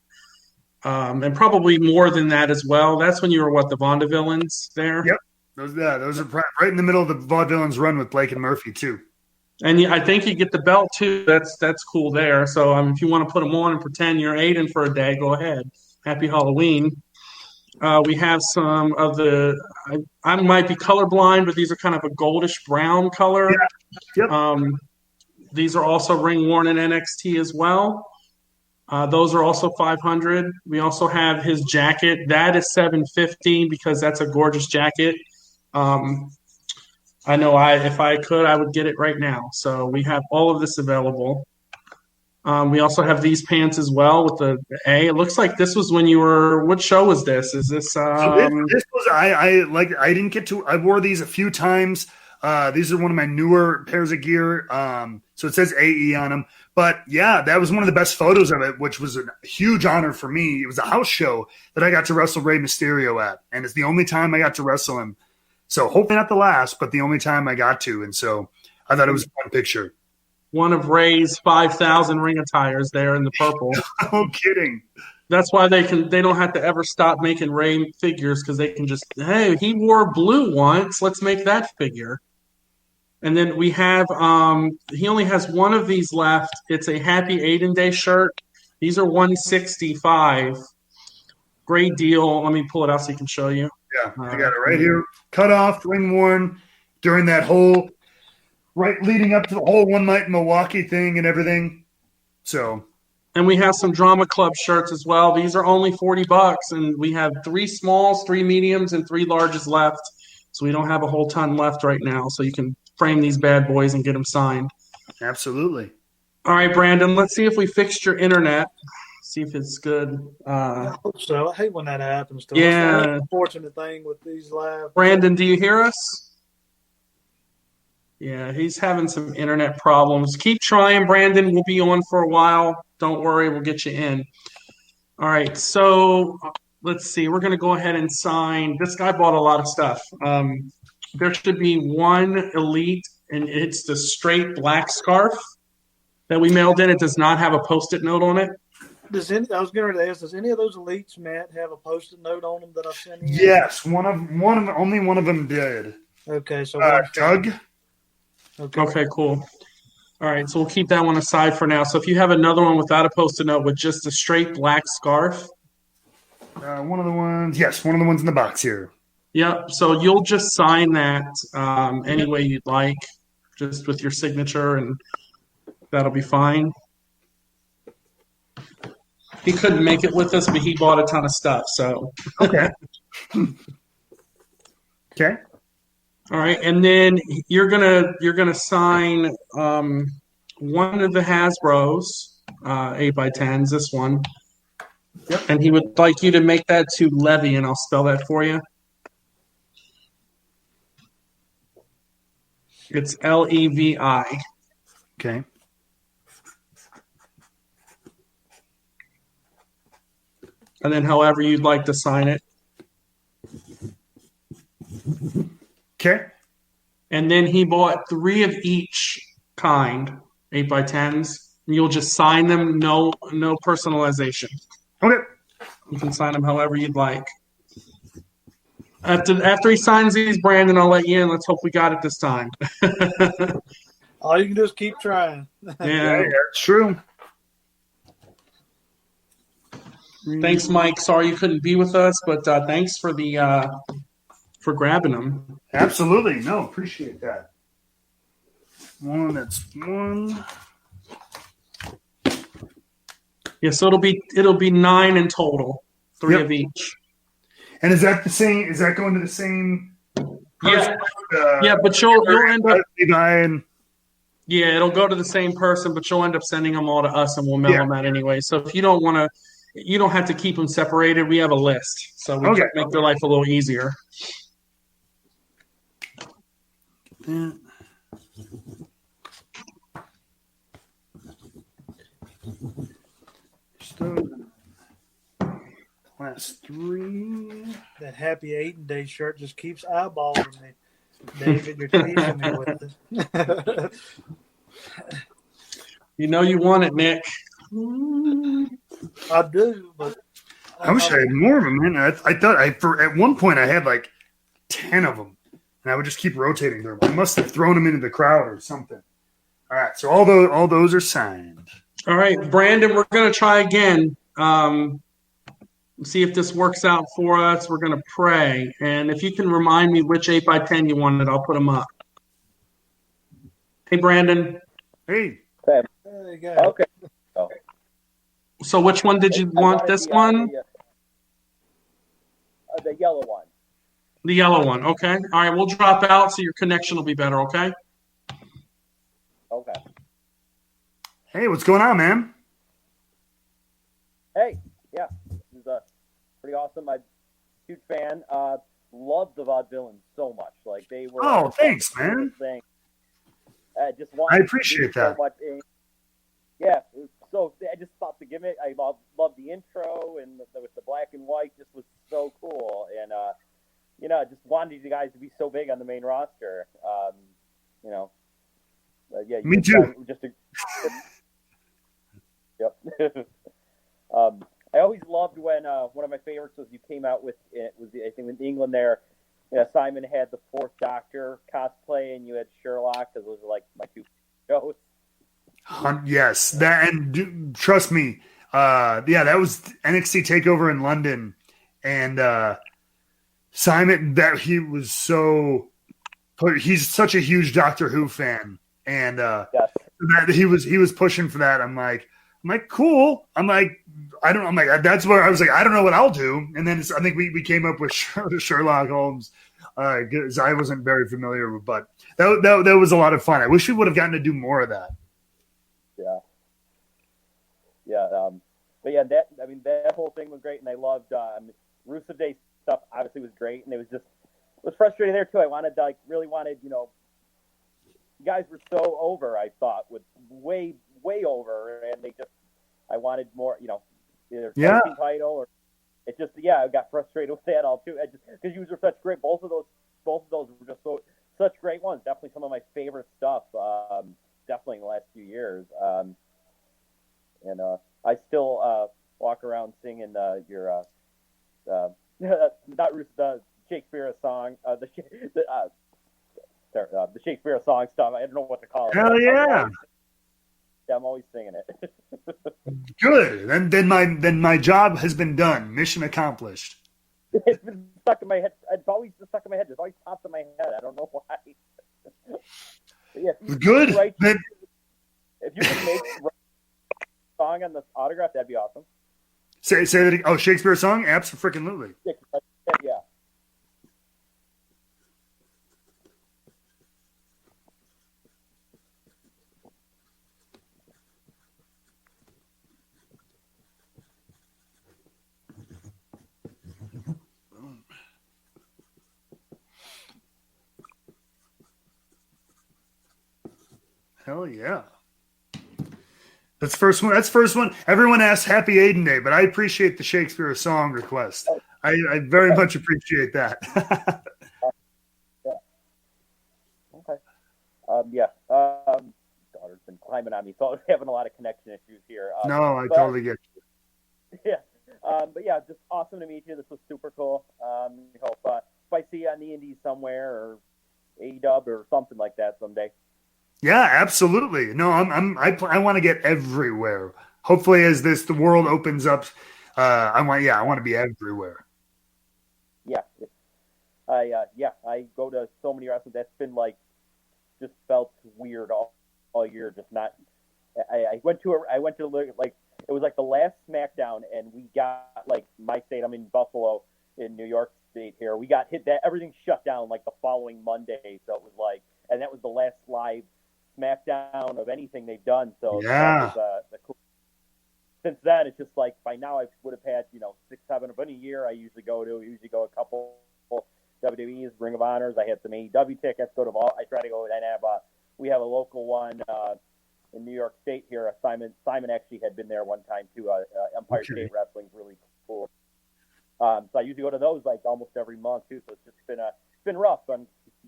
and probably more than that as well. That's when you were the Vaudevillains there. Yep, those are right in the middle of the Vaudevillains run with Blake and Murphy too. And I think you get the belt too. That's cool there. So if you want to put them on and pretend you're Aiden for a day, go ahead. Happy Halloween. We have some of I might be colorblind, but these are kind of a goldish brown color. Yeah. Yep. These are also ring worn in NXT as well. Those are also $500. We also have his jacket. That is $750 because that's a gorgeous jacket. I know if I could, I would get it right now. So we have all of this available. We also have these pants as well with the A. It looks like this was when you were. What show was this? Is this? This was I didn't get to. I wore these a few times. These are one of my newer pairs of gear. So it says AE on them. But yeah, that was one of the best photos of it, which was a huge honor for me. It was a house show that I got to wrestle Rey Mysterio at, and it's the only time I got to wrestle him. So hopefully not the last, but the only time I got to. And so I thought it was a fun picture. One of Ray's 5,000 ring attires there in the purple. No kidding. That's why they don't have to ever stop making Ray figures because they can just, hey, he wore blue once. Let's make that figure. And then we have he only has one of these left. It's a Happy Aiden Day shirt. These are $165. Great deal. Let me pull it out so you can show you. Yeah, I got it right here. Cut off, ring worn during that whole leading up to the whole one night in Milwaukee thing and everything. So. And we have some Drama Club shirts as well. These are only $40, and we have 3 smalls, 3 mediums, and 3 larges left. So we don't have a whole ton left right now. So you can frame these bad boys and get them signed. Absolutely. All right, Brandon, let's see if we fixed your internet. See if it's good. I hope so. I hate when that happens. Yeah. That's the unfortunate thing with these live. Brandon, do you hear us? Yeah, he's having some internet problems. Keep trying, Brandon. We'll be on for a while. Don't worry, we'll get you in. All right, so let's see. We're going to go ahead and sign. This guy bought a lot of stuff. There should be one Elite, and it's the straight black scarf that we mailed in. It does not have a Post-it note on it. I was getting ready to ask, does any of those Elites, Matt, have a Post-it note on them that I sent in? Yes, only one of them did. Okay, so Doug. Okay, cool. All right, so we'll keep that one aside for now. So if you have another one without a Post-it note with just a straight black scarf. One of the ones in the box here. Yep, so you'll just sign that any way you'd like, just with your signature, and that'll be fine. He couldn't make it with us, but he bought a ton of stuff, so. Okay. Okay. All right, and then you're gonna sign one of the Hasbro's 8x10s, this one. Yep. And he would like you to make that to Levi, and I'll spell that for you. It's Levi. Okay. And then however you'd like to sign it. Okay. And then he bought 3 of each kind, 8x10s. You'll just sign them, no personalization. Okay. You can sign them however you'd like. After he signs these, Brandon, I'll let you in. Let's hope we got it this time. all you can do is keep trying. Yeah, that's true. Thanks, Mike. Sorry you couldn't be with us, but thanks for for grabbing them. Absolutely. No, appreciate that. That's one. Yeah, so it'll be 9 in total, 3 of each. And is that the same? Is that going to the same person? Yeah, but you'll end up. Yeah, it'll go to the same person, but you'll end up sending them all to us, and we'll mail them out anyway. So if you don't want to, you don't have to keep them separated. We have a list, so we can make their life a little easier. Last 3. That Happy Aiden Day shirt just keeps eyeballing me. David, you're teasing me with it. You know you want it, Nick. I do, but I wish I had more of them, man. I thought at one point I had like 10 of them, and I would just keep rotating them. I must have thrown them into the crowd or something. All right, so all those are signed. All right, Brandon, we're going to try again. See if this works out for us. We're going to pray. And if you can remind me which 8x10 you wanted, I'll put them up. Hey, Brandon. Hey. There you go. Okay. Oh. So which one did you want? This one? The yellow one. The yellow one. Okay. All right, we'll drop out so your connection will be better, okay? Okay. Hey, what's going on, man? Hey, yeah. This is pretty awesome. I'm a huge fan. Love the Vaudevillains so much. Like they were. Oh, thanks, man. Thing. I appreciate that. So much. Yeah, so I just thought the gimmick. I love the intro and with the black and white. Just was so cool, and I just wanted you guys to be so big on the main roster. Yeah. Me too. Yep. I always loved when one of my favorites was you came out with it was I think in England there. Simon had the Fourth Doctor cosplay, and you had Sherlock. Because those are like my two shows. Yes, that and trust me, that was NXT Takeover in London, and Simon he's such a huge Doctor Who fan, and that he was pushing for that. I'm like cool. I'm like that's where I was like I don't know what I'll do, and then I think we came up with Sherlock Holmes. Because I wasn't very familiar with, but that was a lot of fun. I wish we would have gotten to do more of that. But yeah, that whole thing was great, and I loved Rusev Day stuff. Obviously, was great, and it was frustrating there too. I really wanted, you guys were so over. I thought with way over, and I wanted more, either title or. It just, I got frustrated with that all too. Because you were such great. Both of those were just such great ones. Definitely some of my favorite stuff. Definitely in the last few years. And I still walk around singing your not the Shakespeare song, the Shakespeare song stuff. I don't know what to call it. Hell yeah! I'm always singing it. Good. And then my job has been done. Mission accomplished. It's been stuck in my head. It's always stuck in my head. It's always popped in my head. I don't know why. Yeah, good. If you could make a song on the autograph, that'd be awesome. Say that again. Oh, Shakespeare song? Absolutely. Yeah. Hell yeah. That's first one. Everyone asks Happy Aiden Day, but I appreciate the Shakespeare song request. I very much appreciate that. Okay. Daughter's been climbing on me, so I was having a lot of connection issues here. No, I totally get you. Yeah. But yeah, just awesome to meet you. This was super cool. I hope if I see you on the Indies somewhere or AEW or something like that someday. Yeah, absolutely. No, I want to get everywhere. Hopefully, as the world opens up, I want to be everywhere. Yeah, I go to so many wrestlers. That's been just felt weird all year. Just not. I went to it was like the last SmackDown, and we got my state. I'm in Buffalo, in New York State here. We got hit that everything shut down the following Monday. So it was and that was the last live SmackDown of anything they've done. So yeah. That was, cool. Since then, it's just by now I would have had 6, 7 of any year. I usually go a couple WWE's, Ring of Honors. I had some AEW tickets. Go to all. I try to go and have we have a local one in New York State here. Simon actually had been there one time too. Empire State Wrestling's really cool. So I usually go to those almost every month too. So it's just been rough.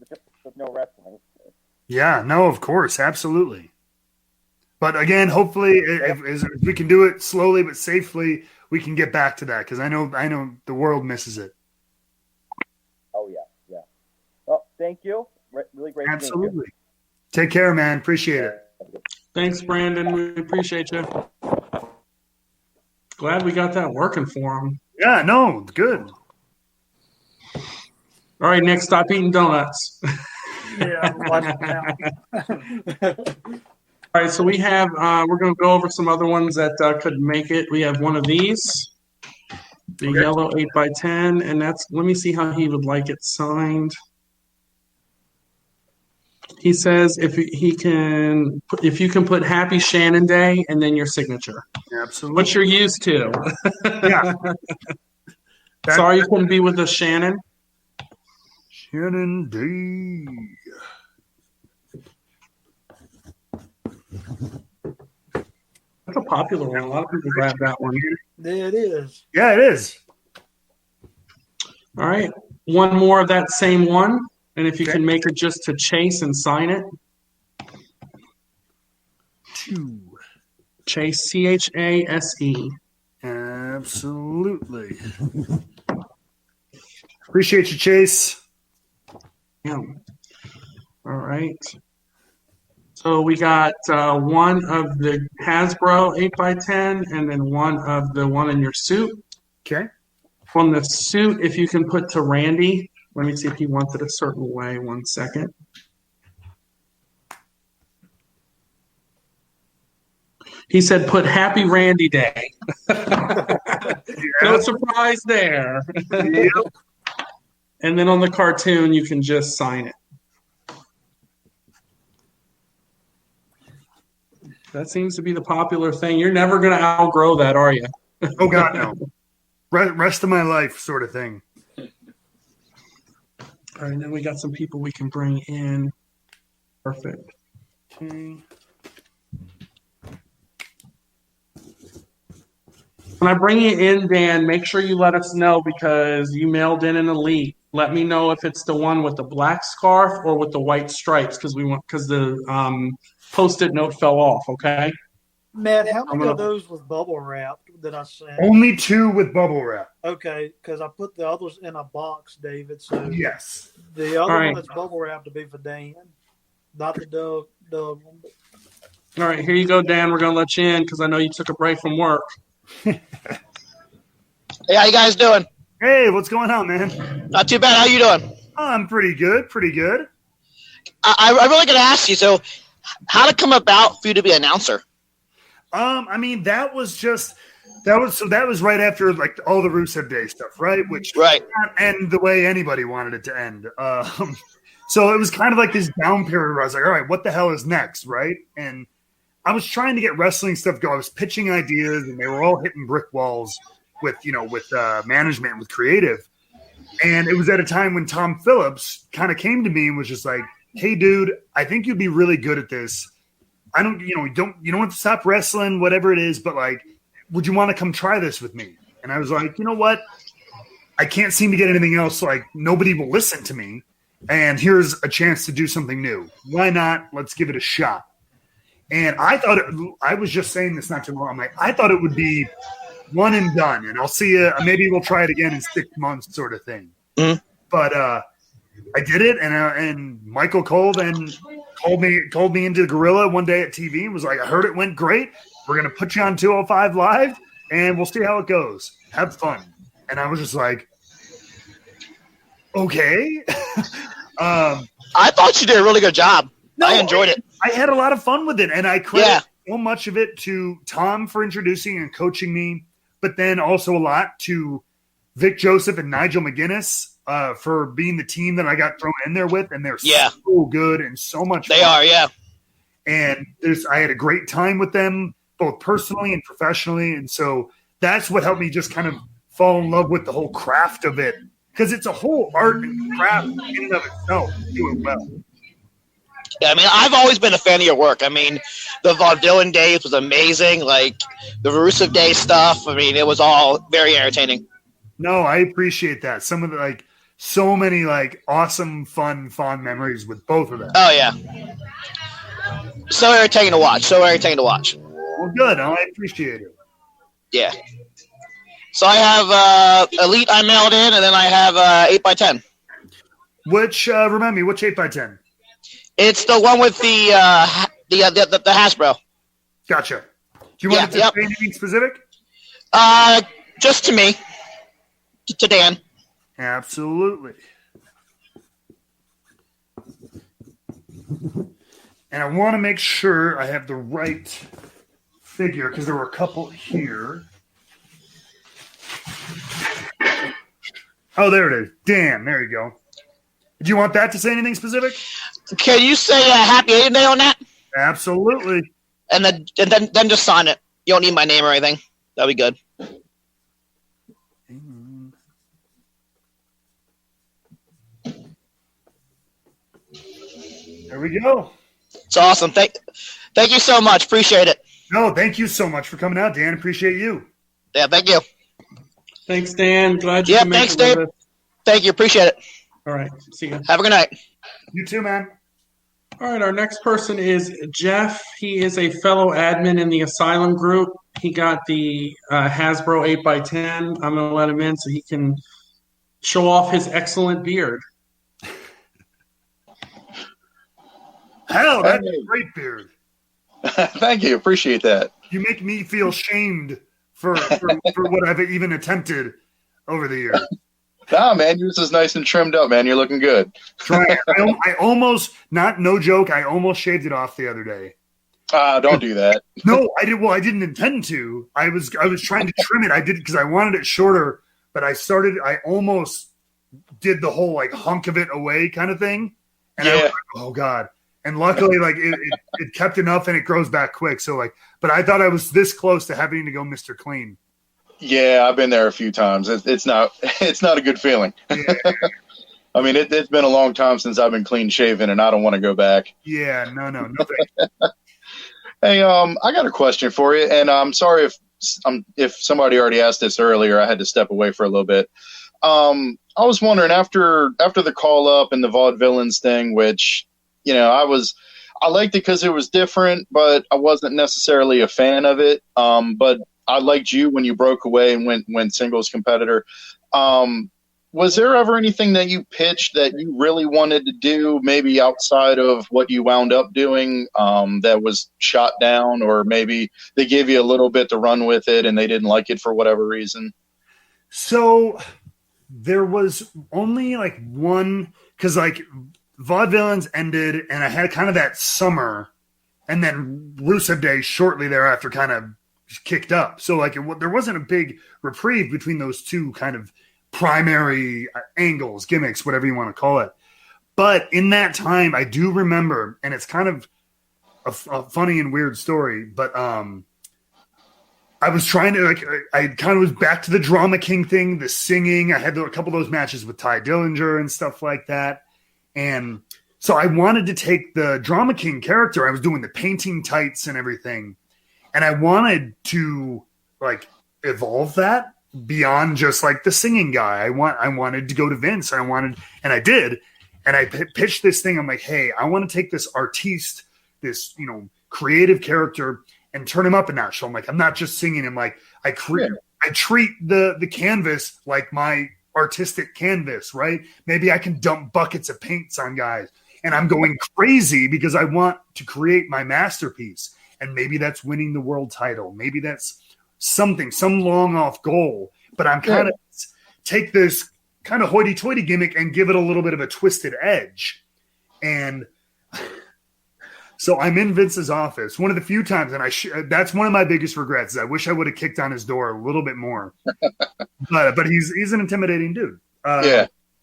Just with no wrestling. Yeah, no, of course, absolutely. But again, hopefully, if we can do it slowly but safely, we can get back to that because I know the world misses it. Oh yeah. Well, thank you. Really great. Absolutely. Take care, man. Appreciate it. Thanks, Brandon. We appreciate you. Glad we got that working for him. Yeah, no, good. All right, Nick, stop eating donuts. Yeah, I'm watching now. All right, so we have, we're going to go over some other ones that could make it. We have one of these, the yellow 8x10, and let me see how he would like it signed. He says if you can put Happy Shannon Day and then your signature. Absolutely. What you're used to. Yeah. Sorry you couldn't be with us, Shannon. Shannon Day. That's a popular one. A lot of people grab that one. There it is. Yeah, it is. All right. One more of that same one. And if you can make it just to Chase and sign it. Chase, Chase. Absolutely. Appreciate you, Chase. Yeah. All right. So we got one of the Hasbro 8x10 and then one of the one in your suit. Okay. On the suit, if you can put to Randy. Let me see if he wants it a certain way. 1 second. He said, put Happy Randy Day. No surprise there. Yep. And then on the cartoon, you can just sign it. That seems to be the popular thing. You're never going to outgrow that, are you? Oh, God, no. Rest of my life sort of thing. All right, and then we got some people we can bring in. Perfect. Okay. When I bring you in, Dan, make sure you let us know because you mailed in an elite. Let me know if it's the one with the black scarf or with the white stripes because the Post-it note fell off. Okay. Matt, how many of those was bubble wrapped that I sent? Only 2 with bubble wrap. Okay, because I put the others in a box, David. So yes, the other All right. one that's bubble wrapped to be for Dan, not the Doug one. But... All right, here you go, Dan. We're gonna let you in because I know you took a break from work. Hey, how you guys doing? Hey, what's going on, man? Not too bad. How you doing? I'm pretty good. Pretty good. I really got to ask you. So, how did it come about for you to be an announcer? I mean, that was right after like all the Rusev Day stuff, right? Which right. did not end the way anybody wanted it to end. So it was kind of like this down period where I was like, all right, what the hell is next, right? And I was trying to get wrestling stuff going. I was pitching ideas, and they were all hitting brick walls with management, with creative. And it was at a time when Tom Phillips kind of came to me and was just like, "Hey, dude, I think you'd be really good at this. I don't, you don't have to stop wrestling, whatever it is, but like, would you want to come try this with me?" And I was like, you know what? I can't seem to get anything else. Like, nobody will listen to me. And here's a chance to do something new. Why not? Let's give it a shot. And I thought I was just saying this not too long. I'm like, I thought it would be one and done, and I'll see you. Maybe we'll try it again in 6 months, sort of thing. Mm-hmm. But I did it, and Michael Cole then called me into Gorilla one day at TV and was like, "I heard it went great. We're gonna put you on 205 Live, and we'll see how it goes. Have fun." And I was just like, "Okay." I thought you did a really good job. No, I enjoyed it. I had a lot of fun with it, and I credit so much of it to Tom for introducing and coaching me, but then also a lot to Vic Joseph and Nigel McGuinness for being the team that I got thrown in there with, and they're so good and so much fun. They are, yeah. And I had a great time with them, both personally and professionally, and so that's what helped me just kind of fall in love with the whole craft of it, because it's a whole art and craft in and of itself. Do it well. Yeah, I mean, I've always been a fan of your work. I mean, the Vaudevillian days was amazing. Like, the Rusev Day stuff, I mean, it was all very entertaining. No, I appreciate that. Some of the, so many, awesome, fun, fond memories with both of them. Oh, yeah. So entertaining to watch. Well, good. I appreciate it. Yeah. So I have Elite I mailed in, and then I have 8x10. Which, remind me, which 8x10? It's the one with the Hasbro. Gotcha. Do you want it to say anything specific? Just to me. To Dan. Absolutely. And I want to make sure I have the right figure because there were a couple here. Oh, there it is. Dan, there you go. Do you want that to say anything specific? Can you say Happy Aiden Day on that? Absolutely. And then just sign it. You don't need my name or anything. That'll be good. There we go. It's awesome. Thank you so much. Appreciate it. No, thank you so much for coming out, Dan. Appreciate you. Yeah, thank you. Thanks, Dan. Glad you could make thanks, it with Dave. us. Thank you. Appreciate it. All right. See you. Have a good night. You too, man. All right, our next person is Jeff. He is a fellow admin in the Asylum group. He got the Hasbro 8x10. I'm going to let him in so he can show off his excellent beard. Hell, that's a great beard. Thank you. Appreciate that. You make me feel shamed for what I've even attempted over the years. Nah, man, yours is nice and trimmed up, man. You're looking good. Trying. I almost, no joke, I almost shaved it off the other day. Don't do that. No, I did. Well, I didn't intend to. I was trying to trim it. I did because I wanted it shorter, but I almost did the whole like hunk of it away kind of thing. And I was like, oh God. And luckily, like it kept enough and it grows back quick. So like, but I thought I was this close to having to go Mr. Clean. Yeah, I've been there a few times. It's not a good feeling. Yeah. I mean, it's been a long time since I've been clean shaven, and I don't want to go back. Yeah, no. Hey, I got a question for you, and I'm sorry if somebody already asked this earlier. I had to step away for a little bit. I was wondering after the call up and the Vaudevillains thing, which I liked it because it was different, but I wasn't necessarily a fan of it. But I liked you when you broke away and went singles competitor. Was there ever anything that you pitched that you really wanted to do, maybe outside of what you wound up doing, that was shot down, or maybe they gave you a little bit to run with it and they didn't like it for whatever reason? So there was only like one, because like Vaudevillains ended and I had kind of that summer, and then Rusev Day shortly thereafter kind of kicked up. So like there wasn't a big reprieve between those two kind of primary angles, gimmicks, whatever you want to call it. But in that time, I do remember, and it's kind of a funny and weird story, but I was trying to, I kind of was back to the Drama King thing, the singing. I had a couple of those matches with Ty Dillinger and stuff like that. And so I wanted to take the Drama King character. I was doing the painting tights and everything. And I wanted to like evolve that beyond just like the singing guy. I wanted to go to Vince. And I did. And I pitched this thing. I'm like, hey, I want to take this artiste, this, creative character, and turn him up a notch. So I'm like, I'm not just singing. I'm like, I treat the canvas like my artistic canvas, right? Maybe I can dump buckets of paints on guys. And I'm going crazy because I want to create my masterpiece. And maybe that's winning the world title. Maybe that's some long off goal. But I'm kind of take this kind of hoity-toity gimmick and give it a little bit of a twisted edge. And so I'm in Vince's office one of the few times, and that's one of my biggest regrets. Is I wish I would have kicked on his door a little bit more. but he's an intimidating dude.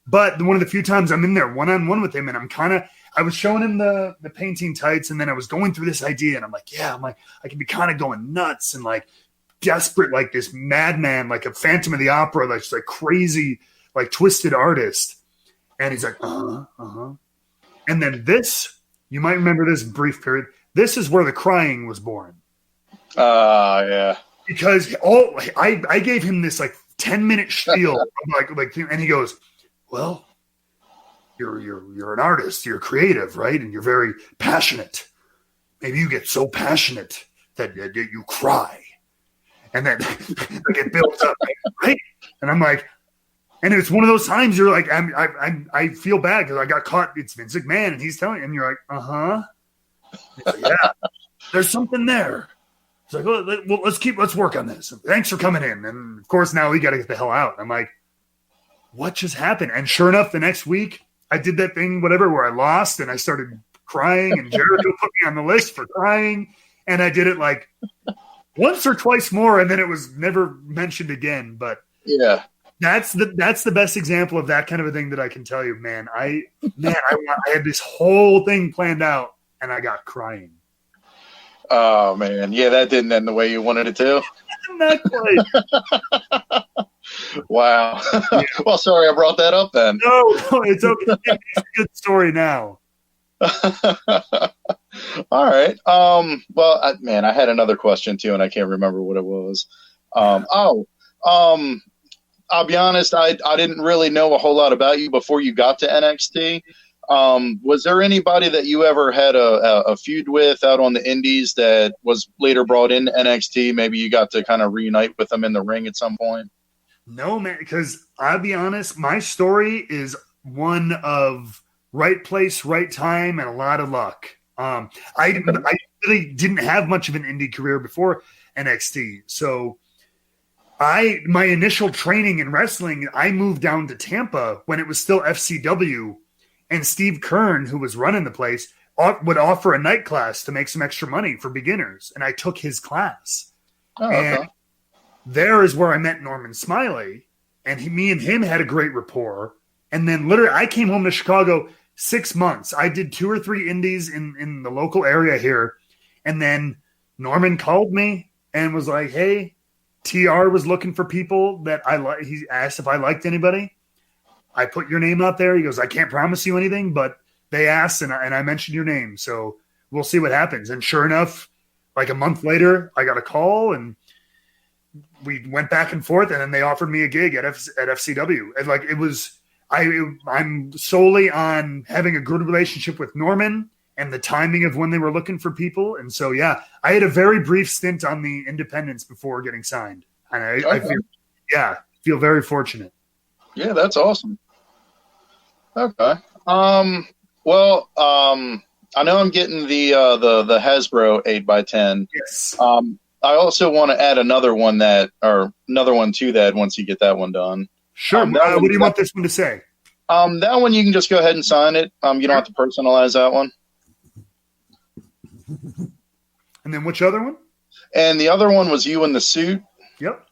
But one of the few times I'm in there one-on-one with him, and I was showing him the painting tights, and then I was going through this idea, and I'm like, I can be kind of going nuts and like desperate, like this madman, like a Phantom of the Opera, like just like crazy, like twisted artist. And he's like, and then this, you might remember this brief period. This is where the crying was born. Yeah. Because I gave him this like 10-minute spiel, and he goes, well, you're an artist, you're creative, right? And you're very passionate. Maybe you get so passionate that you cry. And then like it builds up, right? And I'm like, and it's one of those times you're like, I feel bad because I got caught. It's Vince McMahon, and he's telling, and you're like, like, yeah, there's something there. It's like, well, let's work on this. Thanks for coming in. And of course, now we got to get the hell out. I'm like, what just happened? And sure enough, the next week I did that thing, whatever, where I lost and I started crying, and Jericho put me on the list for crying, and I did it like once or twice more, and then it was never mentioned again. But yeah, that's the best example of that kind of a thing that I can tell you, man. I had this whole thing planned out, and I got crying. Oh man, yeah, that didn't end the way you wanted it to. Not quite. Wow. Yeah. Well, sorry I brought that up then. No, it's okay. It's a good story now. All right. Well, I had another question too, and I can't remember what it was. I'll be honest. I didn't really know a whole lot about you before you got to NXT. Was there anybody that you ever had a feud with out on the indies that was later brought into NXT? Maybe you got to kind of reunite with them in the ring at some point? No, man, because I'll be honest, my story is one of right place, right time, and a lot of luck. I really didn't have much of an indie career before NXT. So my initial training in wrestling, I moved down to Tampa when it was still FCW, and Steve Kern, who was running the place, would offer a night class to make some extra money for beginners, and I took his class. Oh, okay. And there is where I met Norman Smiley, and me and him had a great rapport. And then literally I came home to Chicago 6 months. I did 2 or 3 indies in the local area here. And then Norman called me and was like, hey, TR was looking for people that I like. He asked if I liked anybody. I put your name out there. He goes, I can't promise you anything, but they asked and I mentioned your name. So we'll see what happens. And sure enough, like a month later, I got a call and we went back and forth, and then they offered me a gig at FCW. And like it was, I'm solely on having a good relationship with Norman and the timing of when they were looking for people. And so, yeah, I had a very brief stint on the independents before getting signed, and I feel very fortunate. Yeah, that's awesome. Okay. I know I'm getting the Hasbro 8x10. Yes. I also want to add another one to that once you get that one done. Sure. What do you want this one to say? That one you can just go ahead and sign it. You don't have to personalize that one. And then which other one? And the other one was you in the suit. Yep.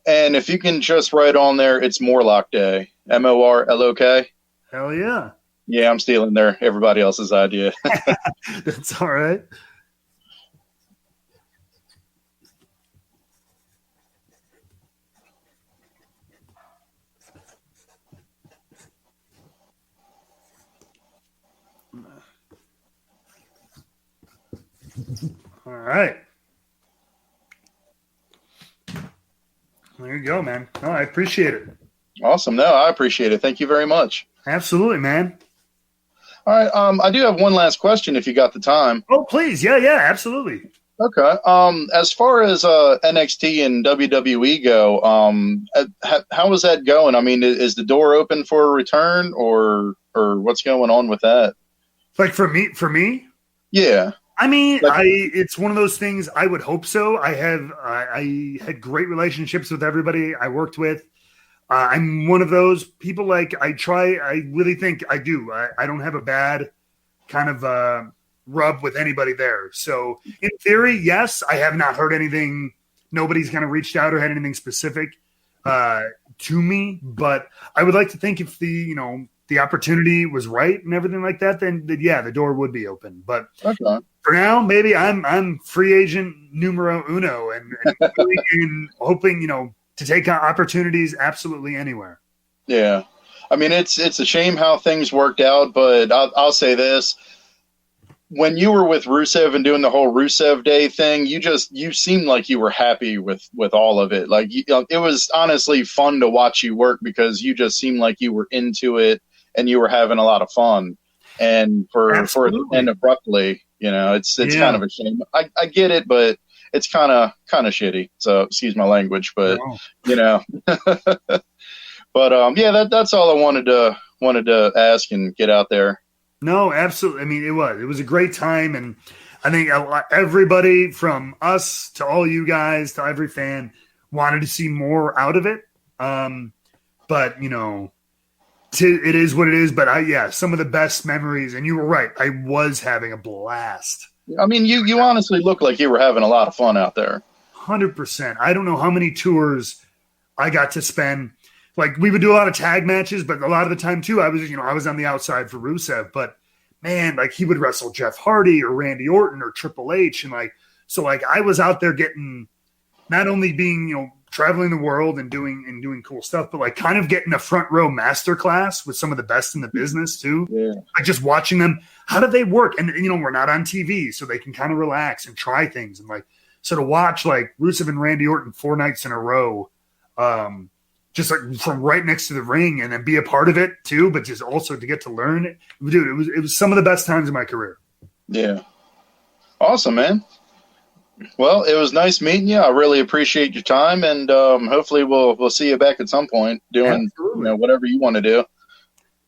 And if you can just write on there, it's Morlock Day. Morlok. Hell yeah. Yeah, I'm stealing everybody else's idea. That's all right. All right. There you go, man. Oh, I appreciate it. Awesome. No, I appreciate it. Thank you very much. Absolutely, man. All right. I do have one last question if you got the time. Oh, please. Yeah, absolutely. Okay. As far as NXT and WWE go, how is that going? I mean, is the door open for a return or what's going on with that? Like for me? Yeah. I mean, it's one of those things. I would hope so. I had great relationships with everybody I worked with. I'm one of those people. I really think I do. I don't have a bad kind of rub with anybody there. So in theory, yes, I have not heard anything. Nobody's kind of reached out or had anything specific to me. But I would like to think if the opportunity was right and everything like that, then yeah, the door would be open. But for now, maybe I'm free agent numero uno and hoping, to take on opportunities absolutely anywhere. Yeah. I mean, it's a shame how things worked out, but I'll say this. When you were with Rusev and doing the whole Rusev Day thing, you seemed like you were happy with all of it. Like it was honestly fun to watch you work because you just seemed like you were into it and you were having a lot of fun. And for it to end abruptly, it's kind of a shame. I get it, but it's kind of shitty. So excuse my language, but but that's all I wanted to ask and get out there. No, absolutely. I mean, it was a great time. And I think everybody from us to all you guys to every fan wanted to see more out of it. But it is what it is. But some of the best memories, and you were right. I was having a blast. I mean, you honestly look like you were having a lot of fun out there. 100%. I don't know how many tours I got to spend. Like we would do a lot of tag matches, but a lot of the time too, I was on the outside for Rusev. But man, like he would wrestle Jeff Hardy or Randy Orton or Triple H, and I was out there getting not only being traveling the world and doing cool stuff, but kind of getting a front row masterclass with some of the best in the business too. Yeah. Like just watching them, how do they work? And we're not on TV, so they can kind of relax and try things. And so to watch Rusev and Randy Orton 4 nights in a row, just like from right next to the ring and then be a part of it too, but just also to get to learn it. Dude, it was some of the best times in my career. Yeah. Awesome, man. Well, it was nice meeting you. I really appreciate your time, and hopefully we'll see you back at some point doing whatever you want to do.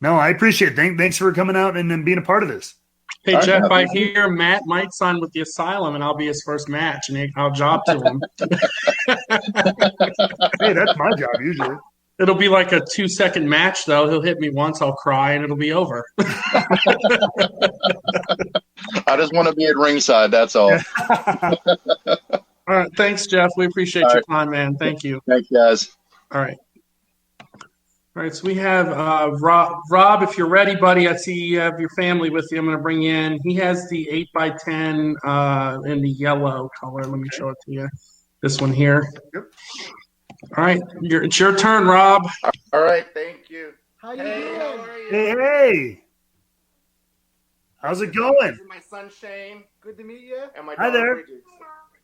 No, I appreciate it. Thanks for coming out and then being a part of this. Hey, Jeff, I hear Matt might sign with the Asylum, and I'll be his first match, and I'll job to him. Hey, that's my job usually. It'll be like a 2-second match, though. He'll hit me once, I'll cry, and it'll be over. I just want to be at ringside, that's all. All right, thanks, Jeff. We appreciate your time, man. Thank you. Thanks, guys. All right. All right, so we have Rob, if you're ready, buddy. I see you have your family with you. I'm going to bring in. He has the 8x10 in the yellow color. Let me show it to you. This one here. Yep. All right, it's your turn, Rob. All right, thank you. How you doing? How are you? Hey. How's it going? This is my son Shane. Good to meet you. And my Hi daughter there. Bridget.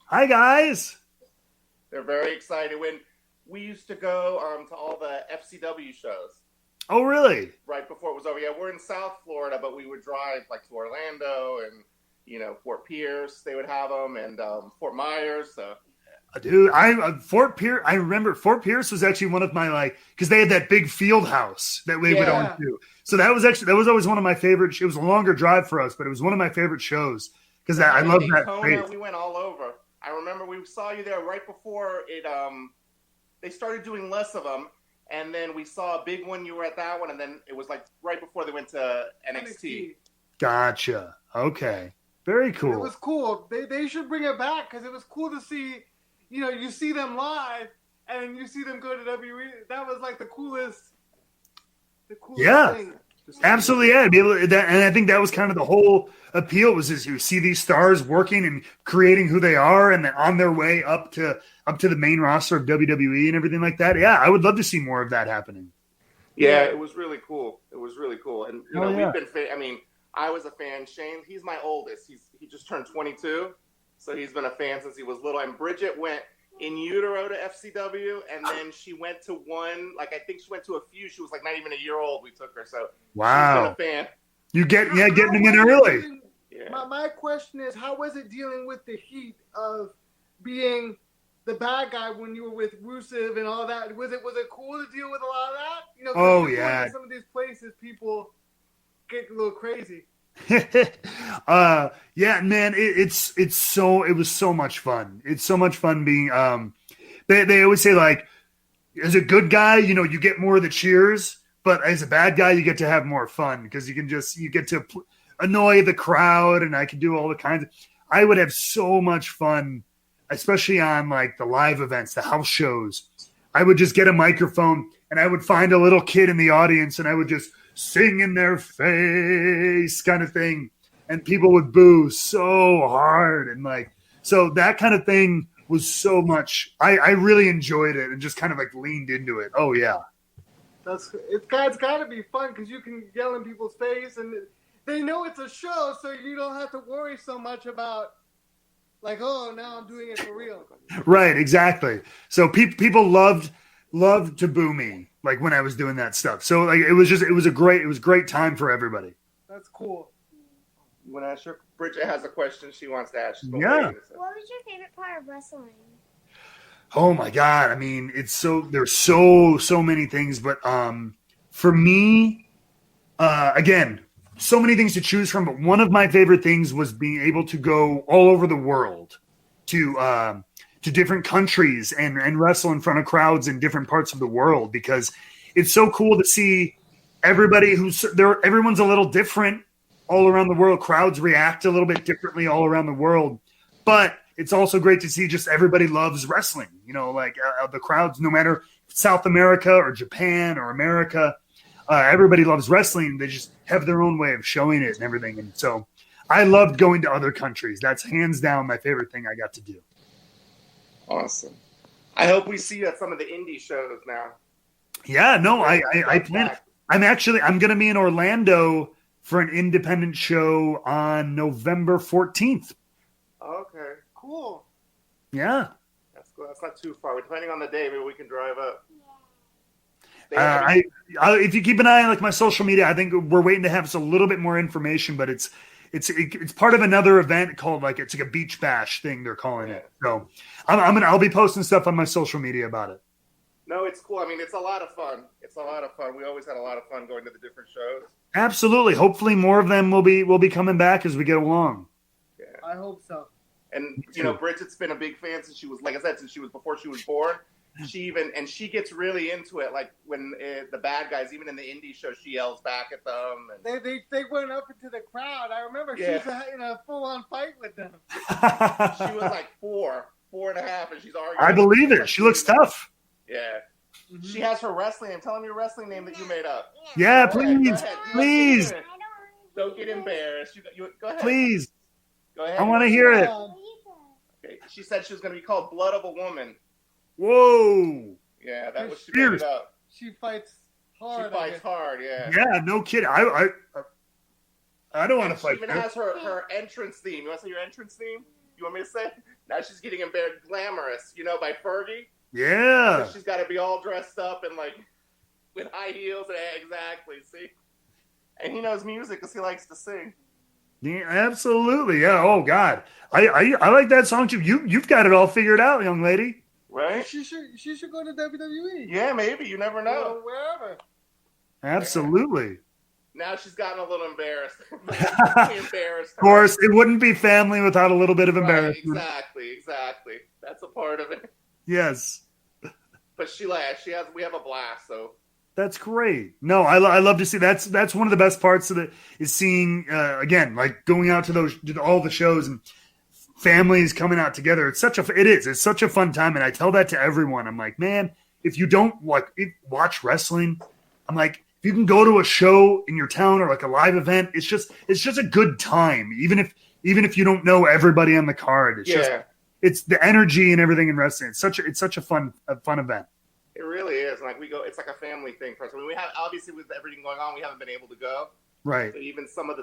Hi, guys. They're very excited. When we used to go to all the FCW shows. Oh, really? Right before it was over. Yeah, we're in South Florida, but we would drive like to Orlando and Fort Pierce. They would have them and Fort Myers. So. Dude, Fort Pierce. I remember Fort Pierce was actually one of my because they had that big field house that we would own too. So that was always one of my favorite. It was a longer drive for us, but it was one of my favorite shows because I love that place. We went all over. I remember we saw you there right before it. They started doing less of them, and then we saw a big one. You were at that one, and then it was like right before they went to NXT. Gotcha. Okay. Very cool. It was cool. They should bring it back because it was cool to see. You see them live, and you see them go to WWE. That was like the coolest thing. Absolutely, yeah. Be able to, and I think that was kind of the whole appeal was you see these stars working and creating who they are, and then on their way up to the main roster of WWE and everything like that. Yeah, I would love to see more of that happening. Yeah, it was really cool. It was really cool, and yeah. we've been. I was a fan. Shane, he's my oldest. He just turned 22, so he's been a fan since he was little. And Bridget went in utero to FCW, and then she went to one. I think she went to a few. She was not even a year old. We took her, so wow, she's been a fan. You getting them in early. Yeah. My question is, how was it dealing with the heat of being the bad guy when you were with Rusev and all that? Was it cool to deal with a lot of that? Oh yeah. Some of these places, people get a little crazy. Yeah, man, it was so much fun. It's so much fun being they always say as a good guy, you get more of the cheers, but as a bad guy you get to have more fun because you get to annoy the crowd, and I could do all the kinds of I would have so much fun, especially on the live events, the house shows. I would just get a microphone and I would find a little kid in the audience and I would just sing in their face kind of thing. And people would boo so hard. And so that kind of thing was so much. I really enjoyed it and just kind of leaned into it. Oh yeah. It's got to be fun because you can yell in people's face and they know it's a show. So you don't have to worry so much about oh, now I'm doing it for real. Right. Exactly. So people loved to boo me when I was doing that stuff. So it was a great time for everybody. That's cool. You want to ask her? Bridget has a question she wants to ask. Yeah. What was your favorite part of wrestling? Oh my God. I mean, there's so many things, but for me, again, so many things to choose from, but one of my favorite things was being able to go all over the world to different countries and wrestle in front of crowds in different parts of the world, because it's so cool to see everybody everyone's a little different all around the world. Crowds react a little bit differently all around the world, but it's also great to see just everybody loves wrestling, the crowds, no matter South America or Japan or America, everybody loves wrestling. They just have their own way of showing it and everything. And so I loved going to other countries. That's hands down my favorite thing I got to do. Awesome. I hope we see you at some of the indie shows now. Yeah, no, I plan. I'm going to be in Orlando for an independent show on November 14th. Okay. Cool. Yeah. That's cool. That's not too far. Depending on the day, maybe we can drive up. If you keep an eye on like my social media, I think we're waiting to have us a little bit more information, but it's part of another event called it's like a beach bash thing they're calling it. So I'll be posting stuff on my social media about it. No, it's cool. I mean, it's a lot of fun. We always had a lot of fun going to the different shows. Absolutely. Hopefully, more of them will be coming back as we get along. Yeah. I hope so. And Bridget's been a big fan since she was, like I said, before she was born. She gets really into it. Like when the bad guys, even in the indie show, she yells back at them. And they went up into the crowd. I remember she was in a full on fight with them. She was like 4.5, and she's arguing. I believe it. She looks tough. Yeah. Mm-hmm. She has her wrestling name. Tell them your wrestling name that you made up. Yeah, go please. Don't get embarrassed. You go ahead. Please. Go ahead. I want to hear it. Okay. She said she was going to be called Blood of a Woman. Whoa. Yeah, that was she made it up. She fights hard. She fights hard, yeah. Yeah, no kidding. I don't want to fight. She even has her entrance theme. You want to say your entrance theme? You want me to say it? Now she's getting embarrassed. Glamorous, by Fergie. Yeah. So she's got to be all dressed up and with high heels. Exactly. See, and he knows music because he likes to sing. Yeah, absolutely. Yeah. Oh God, I like that song too. You've got it all figured out, young lady. Right? She should go to WWE. Yeah, maybe. You never know. Wherever. Absolutely. Now she's gotten a little embarrassed. Of course, it wouldn't be family without a little bit of embarrassment. Exactly. That's a part of it. Yes. But we have a blast, so. That's great. No, I love to see that's one of the best parts of it is seeing again, like going out to all the shows and families coming out together. It's such a fun time, and I tell that to everyone. I'm like, man, if you don't watch wrestling, I'm like, if you can go to a show in your town or like a live event, it's just a good time. Even if you don't know everybody on the card, it's the energy and everything in wrestling. It's such a fun event. It really is. Like we go, it's like a family thing for us. I mean, we have obviously with everything going on, we haven't been able to go. Right. So even some of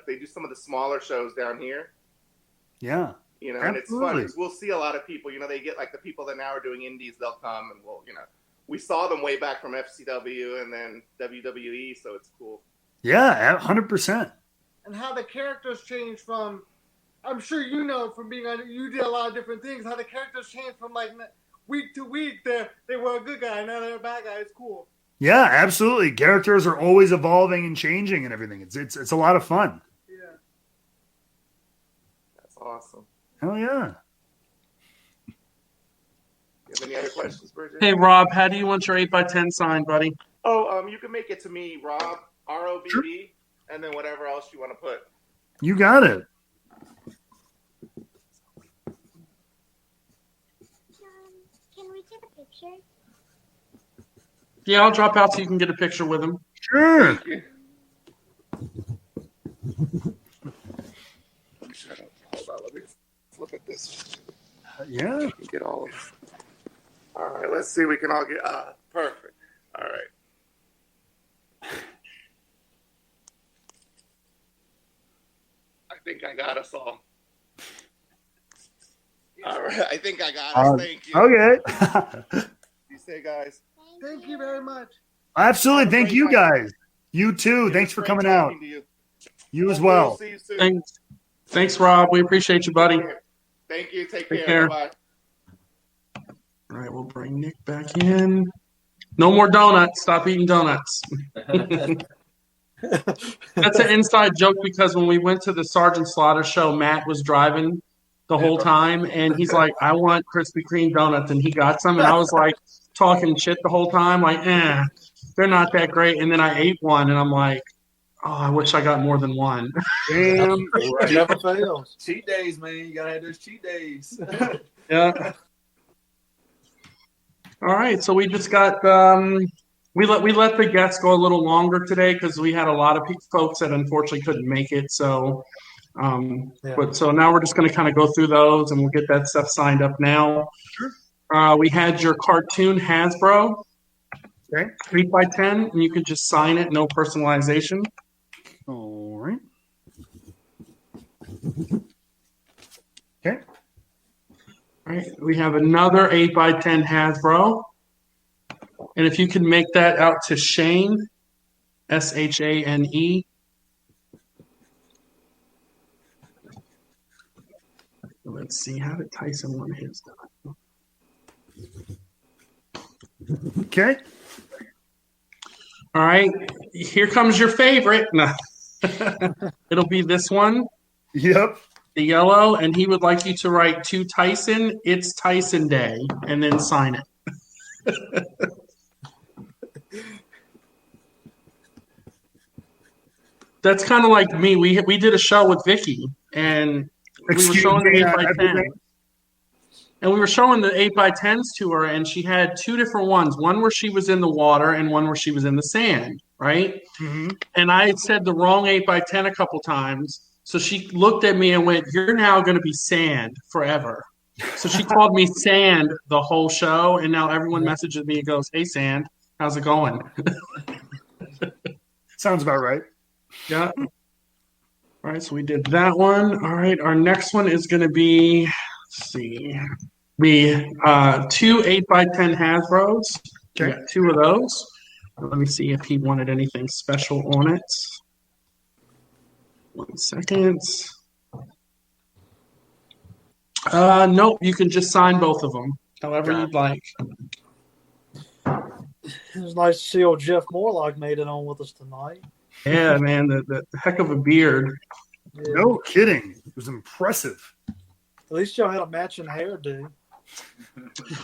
they do some of the smaller shows down here. Yeah. And absolutely. it's fun because we'll see a lot of people. They get the people that now are doing indies. They'll come and we saw them way back from FCW and then WWE, so it's cool. Yeah, 100%. And how the characters change from, I'm sure from being on, you did a lot of different things. How the characters change from week to week. They were a good guy, now they're a bad guy. It's cool. Yeah, absolutely. Characters are always evolving and changing and everything. It's a lot of fun. Yeah. That's awesome. Hell yeah. You have any other questions, Bridget? Hey, Rob, how do you want your 8x10 signed, buddy? Oh, you can make it to me, Rob, ROBB, sure. And then whatever else you want to put. You got it. Can we take a picture? Yeah, I'll drop out so you can get a picture with him. Sure. Hold on, let me flip at this. Yeah. Get all of it. All right, let's see. We can all get perfect. All right. I think I got us all. All right, I think I got us. Thank you. Okay. You say, guys. Thank you very much. Absolutely. Thank you, guys. You too. Thanks for coming out. You as well. See you soon. Thanks, Rob. We appreciate you, buddy. Thank you. Take care. Bye-bye. All right, we'll bring Nick back in. No more donuts. Stop eating donuts. That's an inside joke because when we went to the Sergeant Slaughter show, Matt was driving the whole time, and he's like, I want Krispy Kreme donuts, and he got some, and I was like talking shit the whole time, like, they're not that great, and then I ate one, and I'm like, oh, I wish I got more than one. Damn. Never fails. Cheat days, man. You gotta have those cheat days. Yeah. All right, so we just got we let the guests go a little longer today because we had a lot of folks that unfortunately couldn't make it. So, but so now we're just going to kind of go through those and we'll get that stuff signed up now. Sure. We had your cartoon Hasbro, 8x10, and you could just sign it, no personalization. All right. Okay. All right, we have another 8x10 Hasbro. And if you can make that out to Shane, Shane. Let's see, how did Tyson want his done? Okay. All right, here comes your favorite. No. It'll be this one. Yep. The yellow, and he would like you to write to Tyson, it's Tyson Day, and then sign it. That's kind of like me. We did a show with Vicky, and we were showing the 8x10. And we were showing the 8x10s to her, and she had two different ones. One where she was in the water and one where she was in the sand, right? Mm-hmm. And I had said the wrong 8x10 a couple times. So she looked at me and went, "You're now going to be sand forever." So she called me Sand the whole show, and now everyone messages me and goes, "Hey, Sand, how's it going?" Sounds about right. Yeah. All right, so we did that one. All right, our next one is going to be, let's see, two 8x10 Hasbros. We got two of those. Let me see if he wanted anything special on it. 1 second. Nope, you can just sign both of them, however you'd like. It was nice to see old Jeff Morlock made it on with us tonight. Yeah, man, the heck of a beard. Yeah. No kidding. It was impressive. At least y'all had a matching hairdo.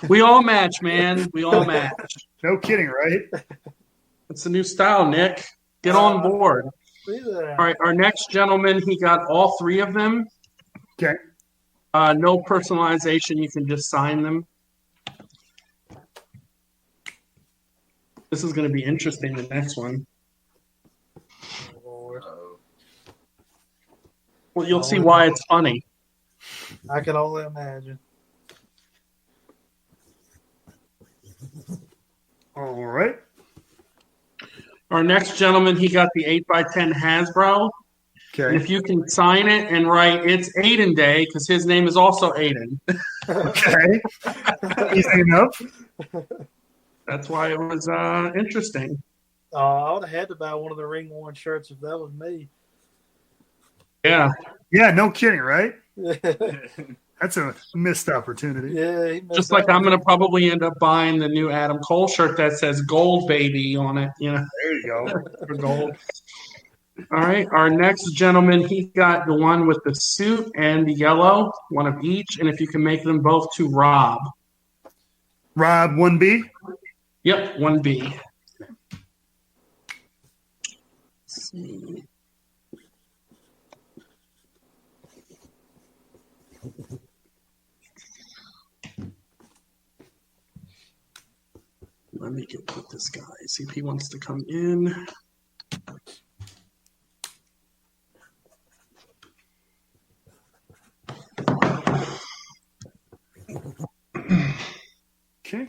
We all match, man. We all match. No kidding, right? It's a new style, Nick. Get on board. All right, our next gentleman, he got all three of them. Okay. No personalization. You can just sign them. This is going to be interesting, the next one. Well, you'll see why it's funny. I can only imagine. All right. Our next gentleman, he got the 8x10 Hasbro. Okay. And if you can sign it and write, it's Aiden Day, because his name is also Aiden. Okay. Easy enough. That's why it was interesting. I would have had to buy one of the ring worn shirts if that was me. Yeah. Yeah, no kidding, right? That's a missed opportunity. Yeah. Just like I'm going to probably end up buying the new Adam Cole shirt that says Gold Baby on it. You know. There you go. For gold. All right. Our next gentleman, he got the one with the suit and the yellow, one of each. And if you can make them both to Rob. Rob 1B? Yep, 1B. Let's see. Let me get with this guy, see if he wants to come in. Okay.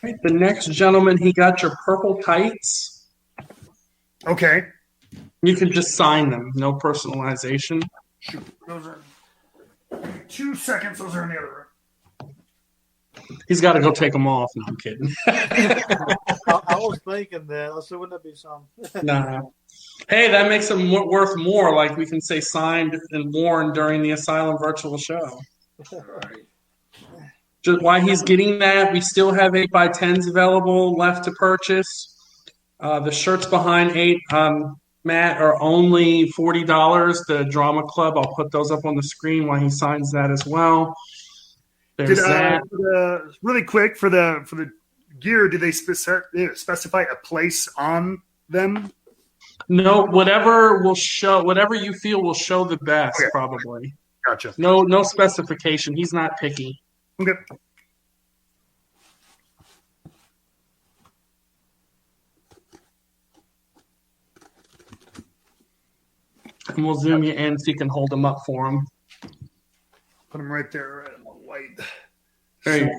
Right, the next gentleman, he got your purple tights. Okay. You can just sign them, no personalization. Shoot, those are 2 seconds. Those are in the other room. He's got to go take them off. No, I'm kidding. I was thinking that. I said, wouldn't that be something? Nah. Hey, that makes them worth more. Like we can say signed and worn during the Asylum virtual show. Just why he's getting that, we still have 8x10s available left to purchase. The shirts behind 8, Matt, are only $40. The Drama Club, I'll put those up on the screen while he signs that as well. There's that. Really quick for the gear, did they specify a place on them? No, whatever you feel will show the best, Okay. probably. Gotcha. No specification. He's not picky. Okay. And we'll zoom you in so you can hold them up for him. Put them right there, right on the white. Very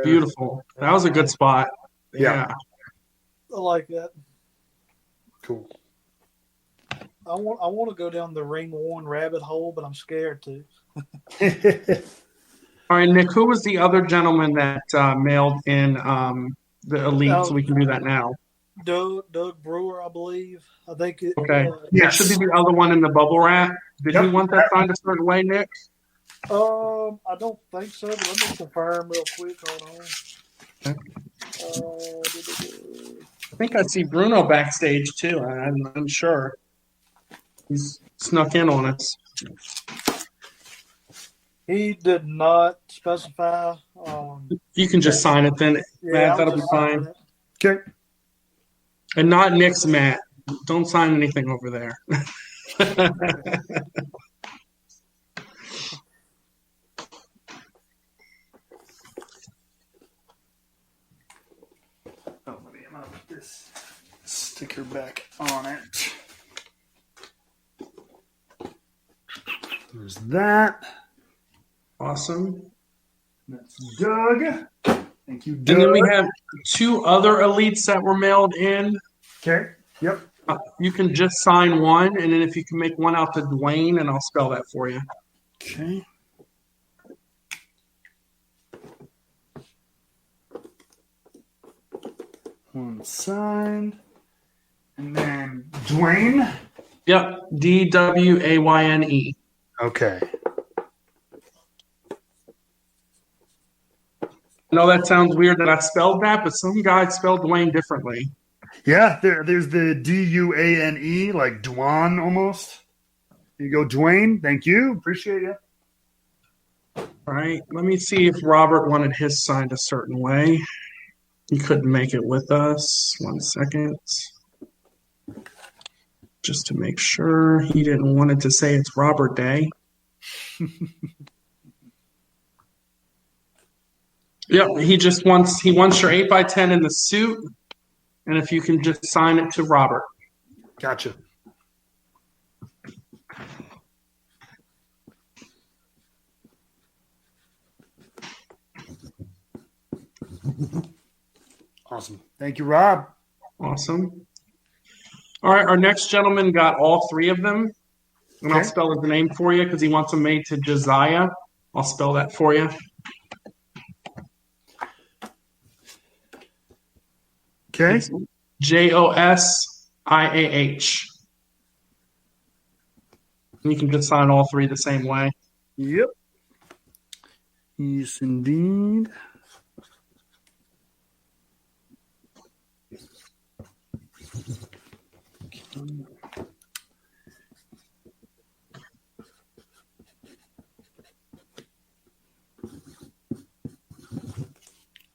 beautiful. That was a good spot. Yeah. I like that. Cool. I want to go down the ring worn rabbit hole, but I'm scared to. All right, Nick, who was the other gentleman that mailed in the elite, so we can do that now. Doug Brewer, I believe. I think it. Okay. It should be the other one in the bubble wrap. Did you want that signed a certain way, Nick? I don't think so, but let me confirm real quick. Hold on. Okay. I think I see Bruno backstage too. I'm unsure. He's snuck in on us. He did not specify. You can just sign it then, Yeah, Matt. I'll That'll be just sign fine. it. Okay. And not Nick's, Matt. Don't sign anything over there. I'm gonna put this sticker back on it. There's that. Awesome. That's Doug. Thank you, Doug. And then we have 2 other elites that were mailed in. Okay. Yep. You can just sign one, and then if you can make one out to Dwayne, and I'll spell that for you. Okay. One signed. And then Dwayne. Yep. Dwayne. Okay. I know that sounds weird that I spelled that, but some guys spelled Dwayne differently. Yeah, there's the Duane, like Dwan almost. Here you go, Dwayne. Thank you. Appreciate you. All right. Let me see if Robert wanted his signed a certain way. He couldn't make it with us. 1 second. Just to make sure he didn't want it to say it's Robert Day. Yep, he wants your 8x10 in the suit, and if you can just sign it to Robert. Gotcha. Awesome. Thank you, Rob. Awesome. All right, our next gentleman got all 3 of them, and I'll Okay. spell his name for you because he wants them made to Josiah. I'll spell that for you. Okay. Josiah. You can just sign all 3 the same way. Yep. Yes, indeed.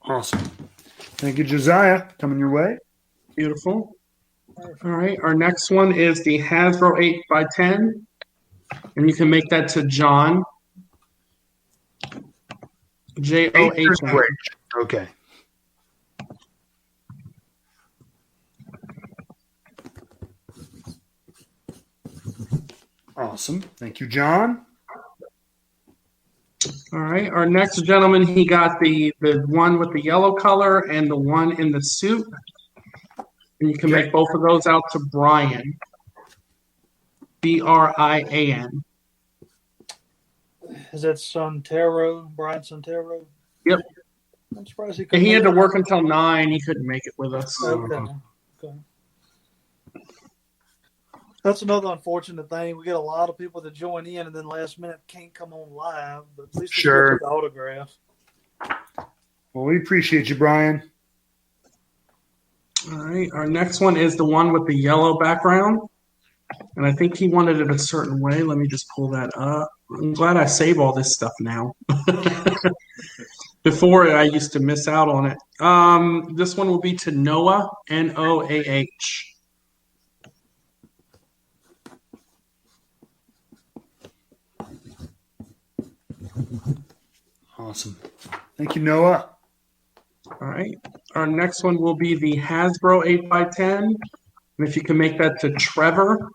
Awesome. Thank you, Josiah. Coming your way. Beautiful. All right, our next one is the Hasbro 8x10, and you can make that to John. John. Okay. Awesome. Thank you, John. All right, our next gentleman, he got the one with the yellow color and the one in the suit. And you can make both of those out to Brian. Brian. Is that Santero? Brian Santero? Yep. I'm surprised he And couldn't. he had make to it. work until 9. He couldn't make it with us. Okay. That's another unfortunate thing. We get a lot of people that join in and then last minute can't come on live, but at least we Sure. get the autograph. Well, we appreciate you, Brian. All right, our next one is the one with the yellow background. And I think he wanted it a certain way. Let me just pull that up. I'm glad I save all this stuff now. Before I used to miss out on it. This one will be to Noah, Noah. Awesome. Thank you, Noah. All right. Our next one will be the Hasbro 8x10. And if you can make that to Trevor,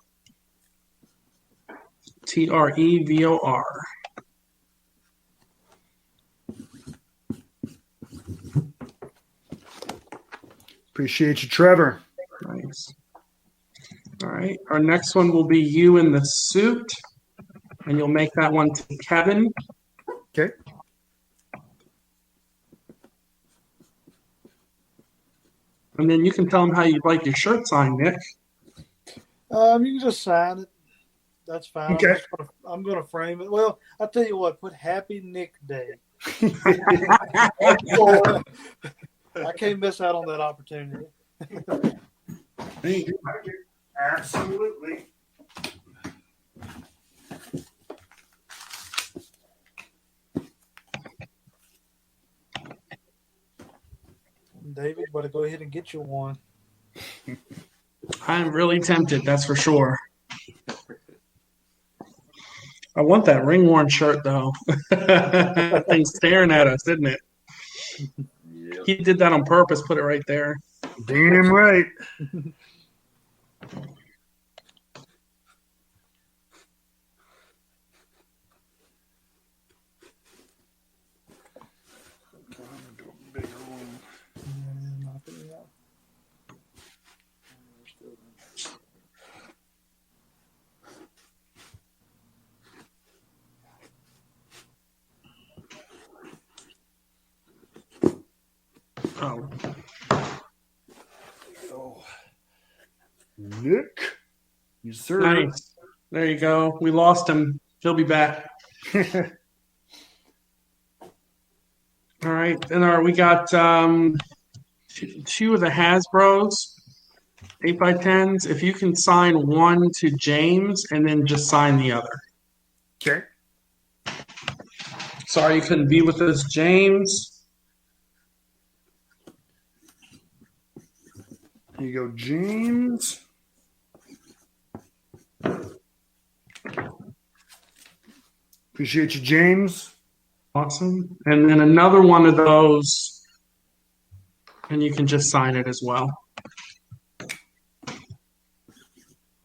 Trevor. Appreciate you, Trevor. Nice. All right. Our next one will be you in the suit. And you'll make that one to Kevin. Okay. And then you can tell them how you'd like your shirt signed, Nick. You can just sign it. That's fine. Okay. I'm gonna frame it. Well, I'll tell you what. Put Happy Nick Day. I can't miss out on that opportunity. Absolutely. David, you better go ahead and get you one. I'm really tempted, that's for sure. I want that ring worn shirt though. That thing's staring at us, isn't it? Yep. He did that on purpose, put it right there. Damn right. Oh. Nick. Yes, sir. Nice. There you go. We lost him. He'll be back. All right. Then we got two of the Hasbros 8x10s. If you can sign one to James and then just sign the other. Okay. Sorry you couldn't be with us, James. Here you go, James. Appreciate you, James. Awesome. And then another one of those, and you can just sign it as well.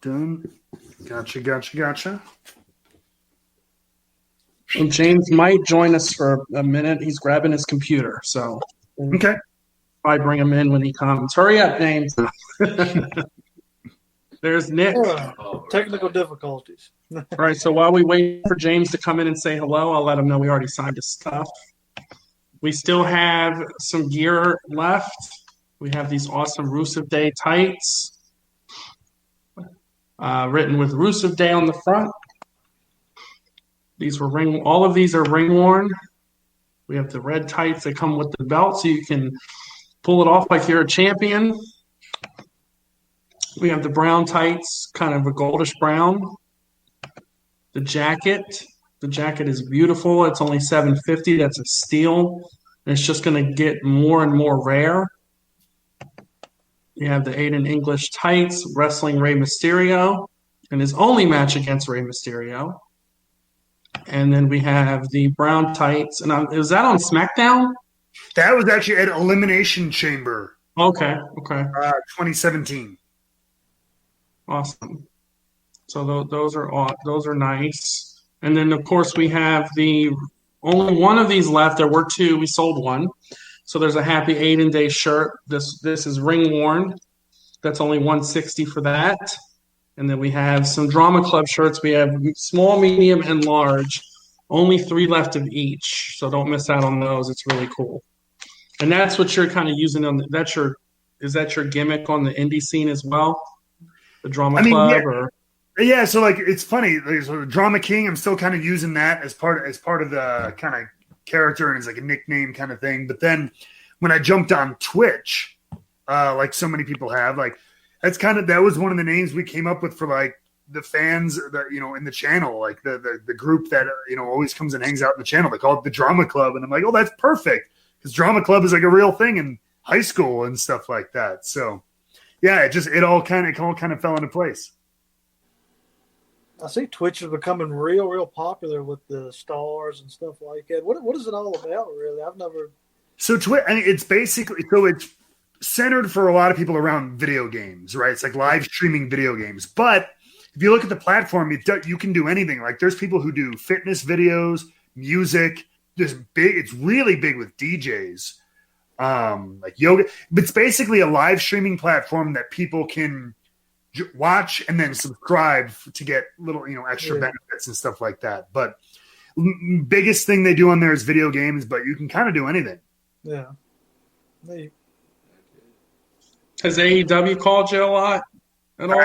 Done. Gotcha. And James might join us for a minute. He's grabbing his computer, so okay. I bring him in when he comes. Hurry up, James. There's Nick. Technical difficulties. All right, so while we wait for James to come in and say hello, I'll let him know we already signed his stuff. We still have some gear left. We have these awesome Rusev Day tights, written with Rusev Day on the front. These were all of these are ring worn. We have the red tights that come with the belt, so you can pull it off like you're a champion. We have the brown tights, kind of a goldish brown. The jacket is beautiful. It's only $750. That's a steal. And it's just going to get more and more rare. You have the Aiden English tights, wrestling Rey Mysterio, and his only match against Rey Mysterio. And then we have the brown tights. And is that on SmackDown? That was actually at Elimination Chamber. Okay. 2017. Awesome. So those are nice. And then of course we have only one of these left. There were two. We sold one. So there's a Happy Aiden Day shirt. This is ring worn. That's only $160 for that. And then we have some Drama Club shirts. We have small, medium, and large. Only 3 left of each. So don't miss out on those. It's really cool. And that's what you're kind of using on. Is that your gimmick on the indie scene as well? The Drama Club, yeah. So like, it's funny. Like, so the Drama King, I'm still kind of using that as part of the kind of character and as like a nickname kind of thing. But then when I jumped on Twitch, like so many people have, like that was one of the names we came up with for like the fans that in the channel, like the group that always comes and hangs out in the channel. They call it the Drama Club, and I'm like, oh, that's perfect because Drama Club is like a real thing in high school and stuff like that. So yeah, it all kind of fell into place. I see Twitch is becoming real popular with the stars and stuff like that. What is it all about, really? I've never. So Twitch, it's basically it's centered for a lot of people around video games, right? It's like live streaming video games. But if you look at the platform, you can do anything. Like there's people who do fitness videos, music. It's really big with DJs. Like yoga, but it's basically a live streaming platform that people can watch and then subscribe to get little, extra benefits and stuff like that. But biggest thing they do on there is video games, but you can kind of do anything. Yeah. Has AEW called you a lot at all?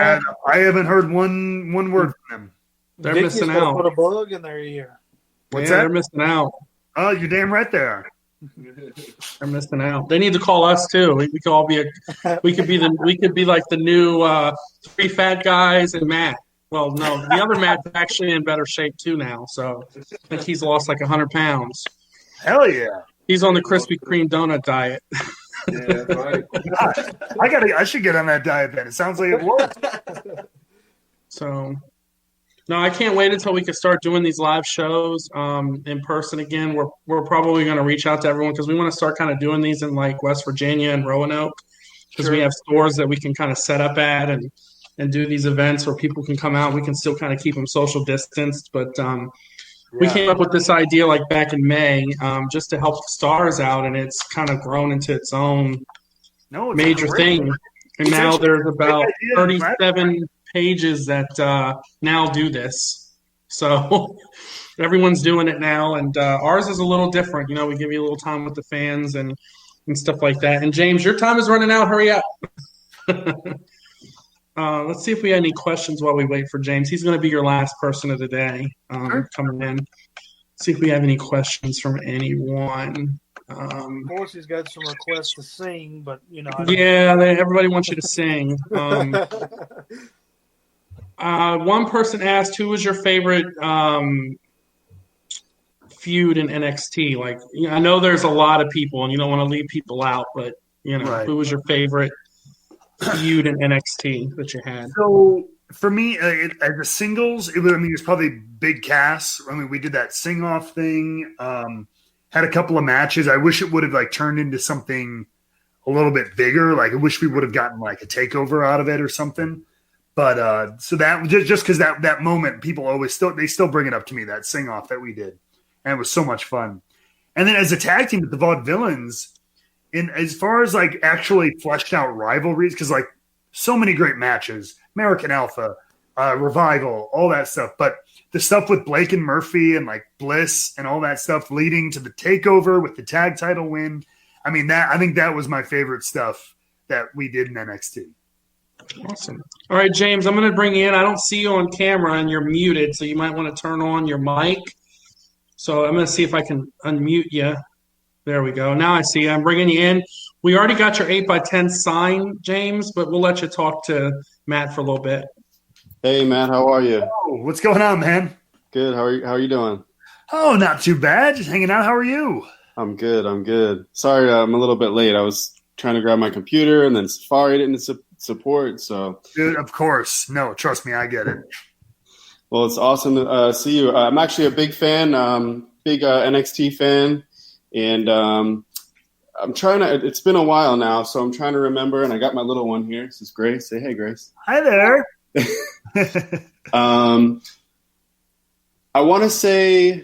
I haven't heard one word from them. They're Vicky's missing gonna out. put a bug in their ear. What's Yeah, that? they're missing out. Oh, you're damn right they are. They're missing out. They need to call us too. We could all be we could be like the new three fat guys and Matt. Well, no, the other Matt's actually in better shape too now. So I think he's lost like 100 pounds. Hell yeah. He's on the Krispy Kreme donut diet. Yeah, that's right. I should get on that diet then. It sounds like it works. So, no, I can't wait until we can start doing these live shows in person again. We're probably going to reach out to everyone because we want to start kind of doing these in like West Virginia and Roanoke because we have stores that we can kind of set up at and do these events where people can come out. We can still kind of keep them social distanced, but we came up with this idea like back in May just to help the stars out, and it's kind of grown into its own major thing. And now there's about 37 pages that now do this. So everyone's doing it now, and ours is a little different. You know, we give you a little time with the fans and stuff like that. And James, your time is running out. Hurry up. Let's see if we have any questions while we wait for James. He's going to be your last person of the day coming in. See if we have any questions from anyone. Of course, he's got some requests to sing, but you know. Everybody wants you to sing. One person asked, "Who was your favorite feud in NXT?" Like, I know there's a lot of people, and you don't want to leave people out, but who was your favorite feud in NXT that you had? So for me, as a singles, it was probably Big Cass. I mean, we did that sing off thing. Had a couple of matches. I wish it would have like turned into something a little bit bigger. Like I wish we would have gotten like a takeover out of it or something. But so that just because that moment, people always still bring it up to me, that sing off that we did, and it was so much fun. And then as a tag team with the Vaudevillains, in as far as like actually fleshed out rivalries, because like so many great matches, American Alpha, Revival, all that stuff. But the stuff with Blake and Murphy and like Bliss and all that stuff leading to the takeover with the tag title win. I mean, I think that was my favorite stuff that we did in NXT. Awesome. All right, James, I'm going to bring you in. I don't see you on camera and you're muted, so you might want to turn on your mic. So I'm going to see if I can unmute you. There we go. Now I see you. I'm bringing you in. We already got your 8x10 sign, James, but we'll let you talk to Matt for a little bit. Hey, Matt, how are you? Oh, what's going on, man? Good. How are you doing? Oh, not too bad. Just hanging out. How are you? I'm good. Sorry, I'm a little bit late. I was trying to grab my computer, and then Safari didn't support. So, dude, of course. No, trust me, I get it. Well, it's awesome to see you. I'm actually a big fan, big NXT fan, and I'm trying to. It's been a while now, so I'm trying to remember. And I got my little one here. This is Grace. Say hey, Grace. Hi there. I want to say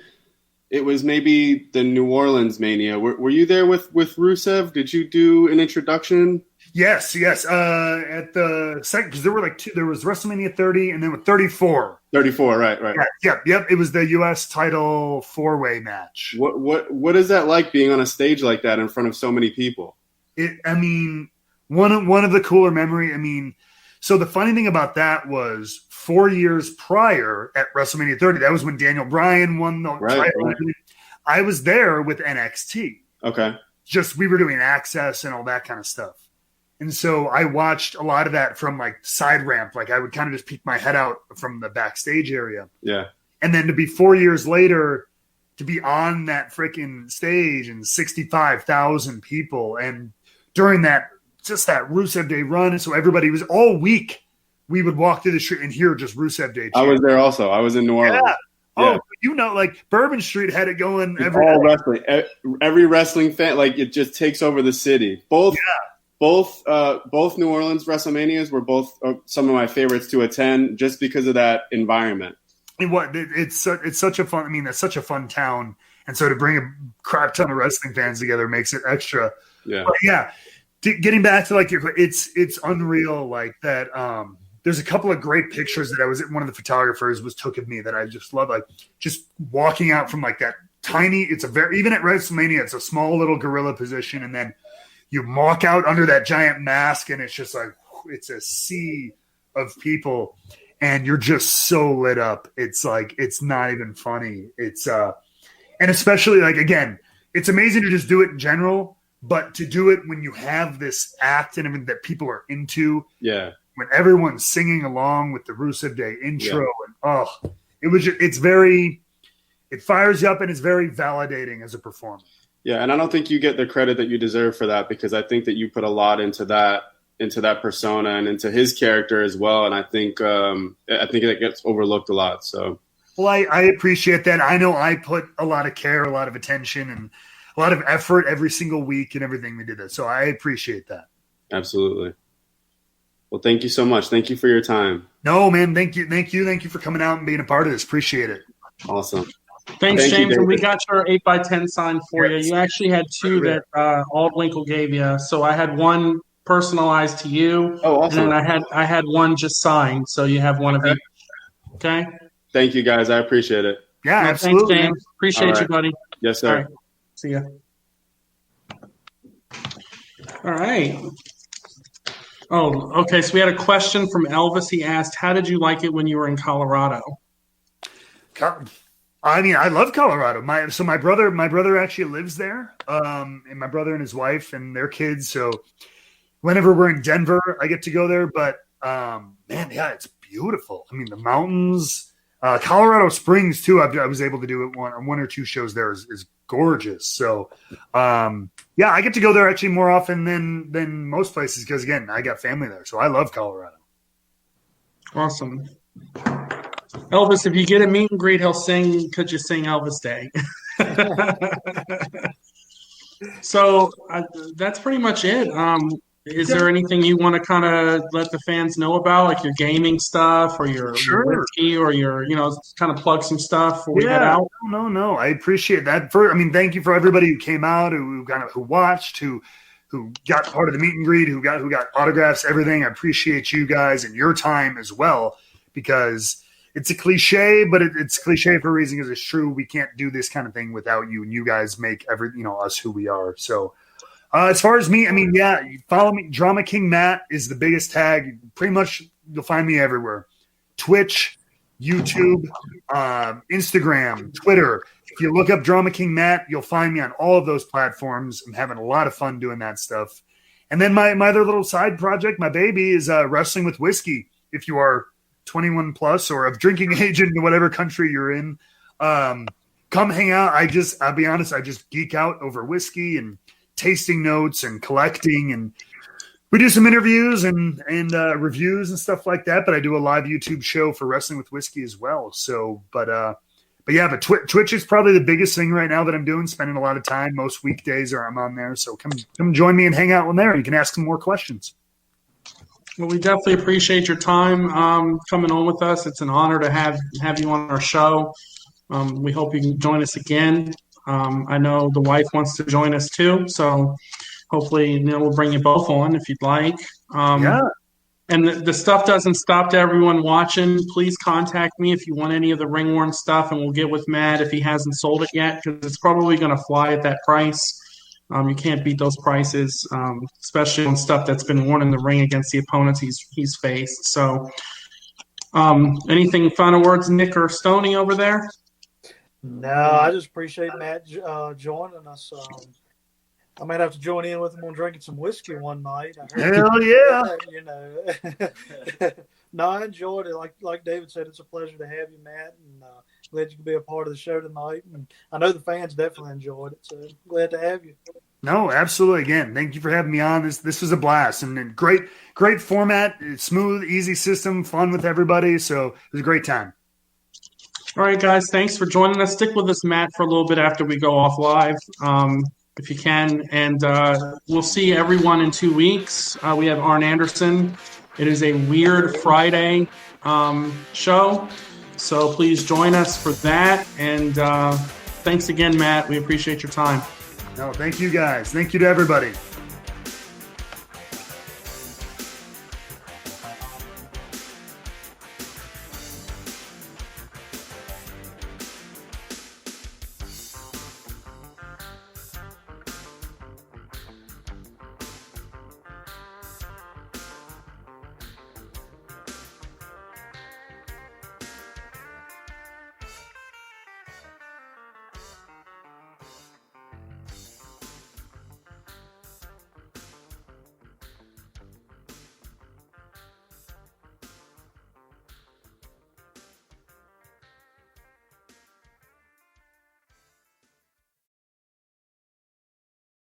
it was maybe the New Orleans Mania. Were you there with Rusev? Did you do an introduction? Yes. At the second, because there were like two. There was WrestleMania 30, and then with 34. 34, right. Yep. It was the U.S. title 4-way match. What is that like being on a stage like that in front of so many people? One of the cooler memory. So the funny thing about that was 4 years prior at WrestleMania 30, that was when Daniel Bryan won the title. Right. I was there with NXT. Okay. Just we were doing Access and all that kind of stuff. And so I watched a lot of that from like side ramp. Like I would kind of just peek my head out from the backstage area. Yeah. And then to be 4 years later, to be on that freaking stage and 65,000 people. And during that, just that Rusev Day run. And so everybody was all week. We would walk through the street and hear just Rusev Day. I was there also. I was in New Orleans. Yeah. Yeah. Oh, like Bourbon Street had it going wrestling. Every wrestling fan, like it just takes over the city. Both New Orleans WrestleManias were both some of my favorites to attend just because of that environment. And it's such a fun. That's such a fun town, and so to bring a crap ton of wrestling fans together makes it extra. Yeah, but yeah. Getting back to like it's unreal. Like that. There's a couple of great pictures that one of the photographers took of me that I just love. Like just walking out from like that tiny. Even at WrestleMania, it's a small little gorilla position, and then you walk out under that giant mask, and it's just like it's a sea of people, and you're just so lit up. It's like it's not even funny. It's and especially like again, it's amazing to just do it in general, but to do it when you have this act and everything that people are into. Yeah. When everyone's singing along with the Rusev Day intro, and it fires you up, and it's very validating as a performer. Yeah, and I don't think you get the credit that you deserve for that, because I think that you put a lot into that persona and into his character as well, and I think it gets overlooked a lot. So, well, I appreciate that. I know I put a lot of care, a lot of attention, and a lot of effort every single week and everything we did that. So I appreciate that. Absolutely. Well, thank you so much. Thank you for your time. No, man, thank you for coming out and being a part of this. Appreciate it. Awesome. Thanks, Thank you, James. And we David. got your 8x10 sign for you. You actually had two that Aldwinkle gave you. So I had one personalized to you. Oh, awesome. And then I had one just signed. So you have one of each. Okay. Thank you, guys. I appreciate it. Yeah, Well, absolutely. Thanks, James. Appreciate All right. you, buddy. Yes, sir. All right. See ya. All right. Oh, okay. So we had a question from Elvis. He asked, "How did you like it when you were in Colorado?" I mean, I love Colorado. My brother actually lives there, and my brother and his wife and their kids. So whenever we're in Denver, I get to go there. But man, yeah, it's beautiful. I mean, the mountains, Colorado Springs too. I was able to do it one or two shows there. Is gorgeous. So yeah, I get to go there actually more often than most places because again, I got family there. So I love Colorado. Awesome. Elvis, if you get a meet and greet, he'll sing "Could You Sing Elvis Day?" So that's pretty much it. Is there anything you want to kind of let the fans know about, like your gaming stuff or your whiskey or your, kind of plug some stuff before we head out? No. I appreciate that. Thank you for everybody who came out, who watched, who got part of the meet and greet, who got autographs, everything. I appreciate you guys and your time as well, because it's a cliche, but it's cliche for a reason because it's true. We can't do this kind of thing without you, and you guys make us who we are. So as far as me, I mean, yeah, you follow me. Drama King Matt is the biggest tag. Pretty much you'll find me everywhere. Twitch, YouTube, Instagram, Twitter. If you look up Drama King Matt, you'll find me on all of those platforms. I'm having a lot of fun doing that stuff. And then my other little side project, my baby, is Wrestling with Whiskey. If you are 21 plus or of drinking age in whatever country you're in, come hang out. I'll be honest, I just geek out over whiskey and tasting notes and collecting, and we do some interviews and reviews and stuff like that. But I do a live YouTube show for Wrestling with Whiskey as well. So, but Twitch is probably the biggest thing right now that I'm doing. Spending a lot of time most weekdays, or I'm on there. So come join me and hang out on there. You can ask some more questions. Well, we definitely appreciate your time coming on with us. It's an honor to have you on our show. We hope you can join us again. I know the wife wants to join us too, so hopefully we'll bring you both on if you'd like. Yeah. And the stuff doesn't stop to everyone watching. Please contact me if you want any of the ring-worn stuff, and we'll get with Matt if he hasn't sold it yet, because it's probably going to fly at that price. You can't beat those prices, especially on stuff that's been worn in the ring against the opponents he's faced. So anything final words, Nick or Stoney over there? No, I just appreciate Matt joining us. I might have to join in with him on drinking some whiskey one night. Hell yeah. No, I enjoyed it. Like David said, it's a pleasure to have you, Matt, and glad you could be a part of the show tonight. And I know the fans definitely enjoyed it, so glad to have you. No, absolutely. Again, thank you for having me on. This was a blast, and great format, smooth, easy system, fun with everybody. So it was a great time. All right, guys, thanks for joining us. Stick with us, Matt, for a little bit after we go off live, if you can. And we'll see everyone in 2 weeks. We have Arn Anderson. It is a Weird Friday show, so please join us for that. And thanks again, Matt. We appreciate your time. No, thank you, guys. Thank you to everybody.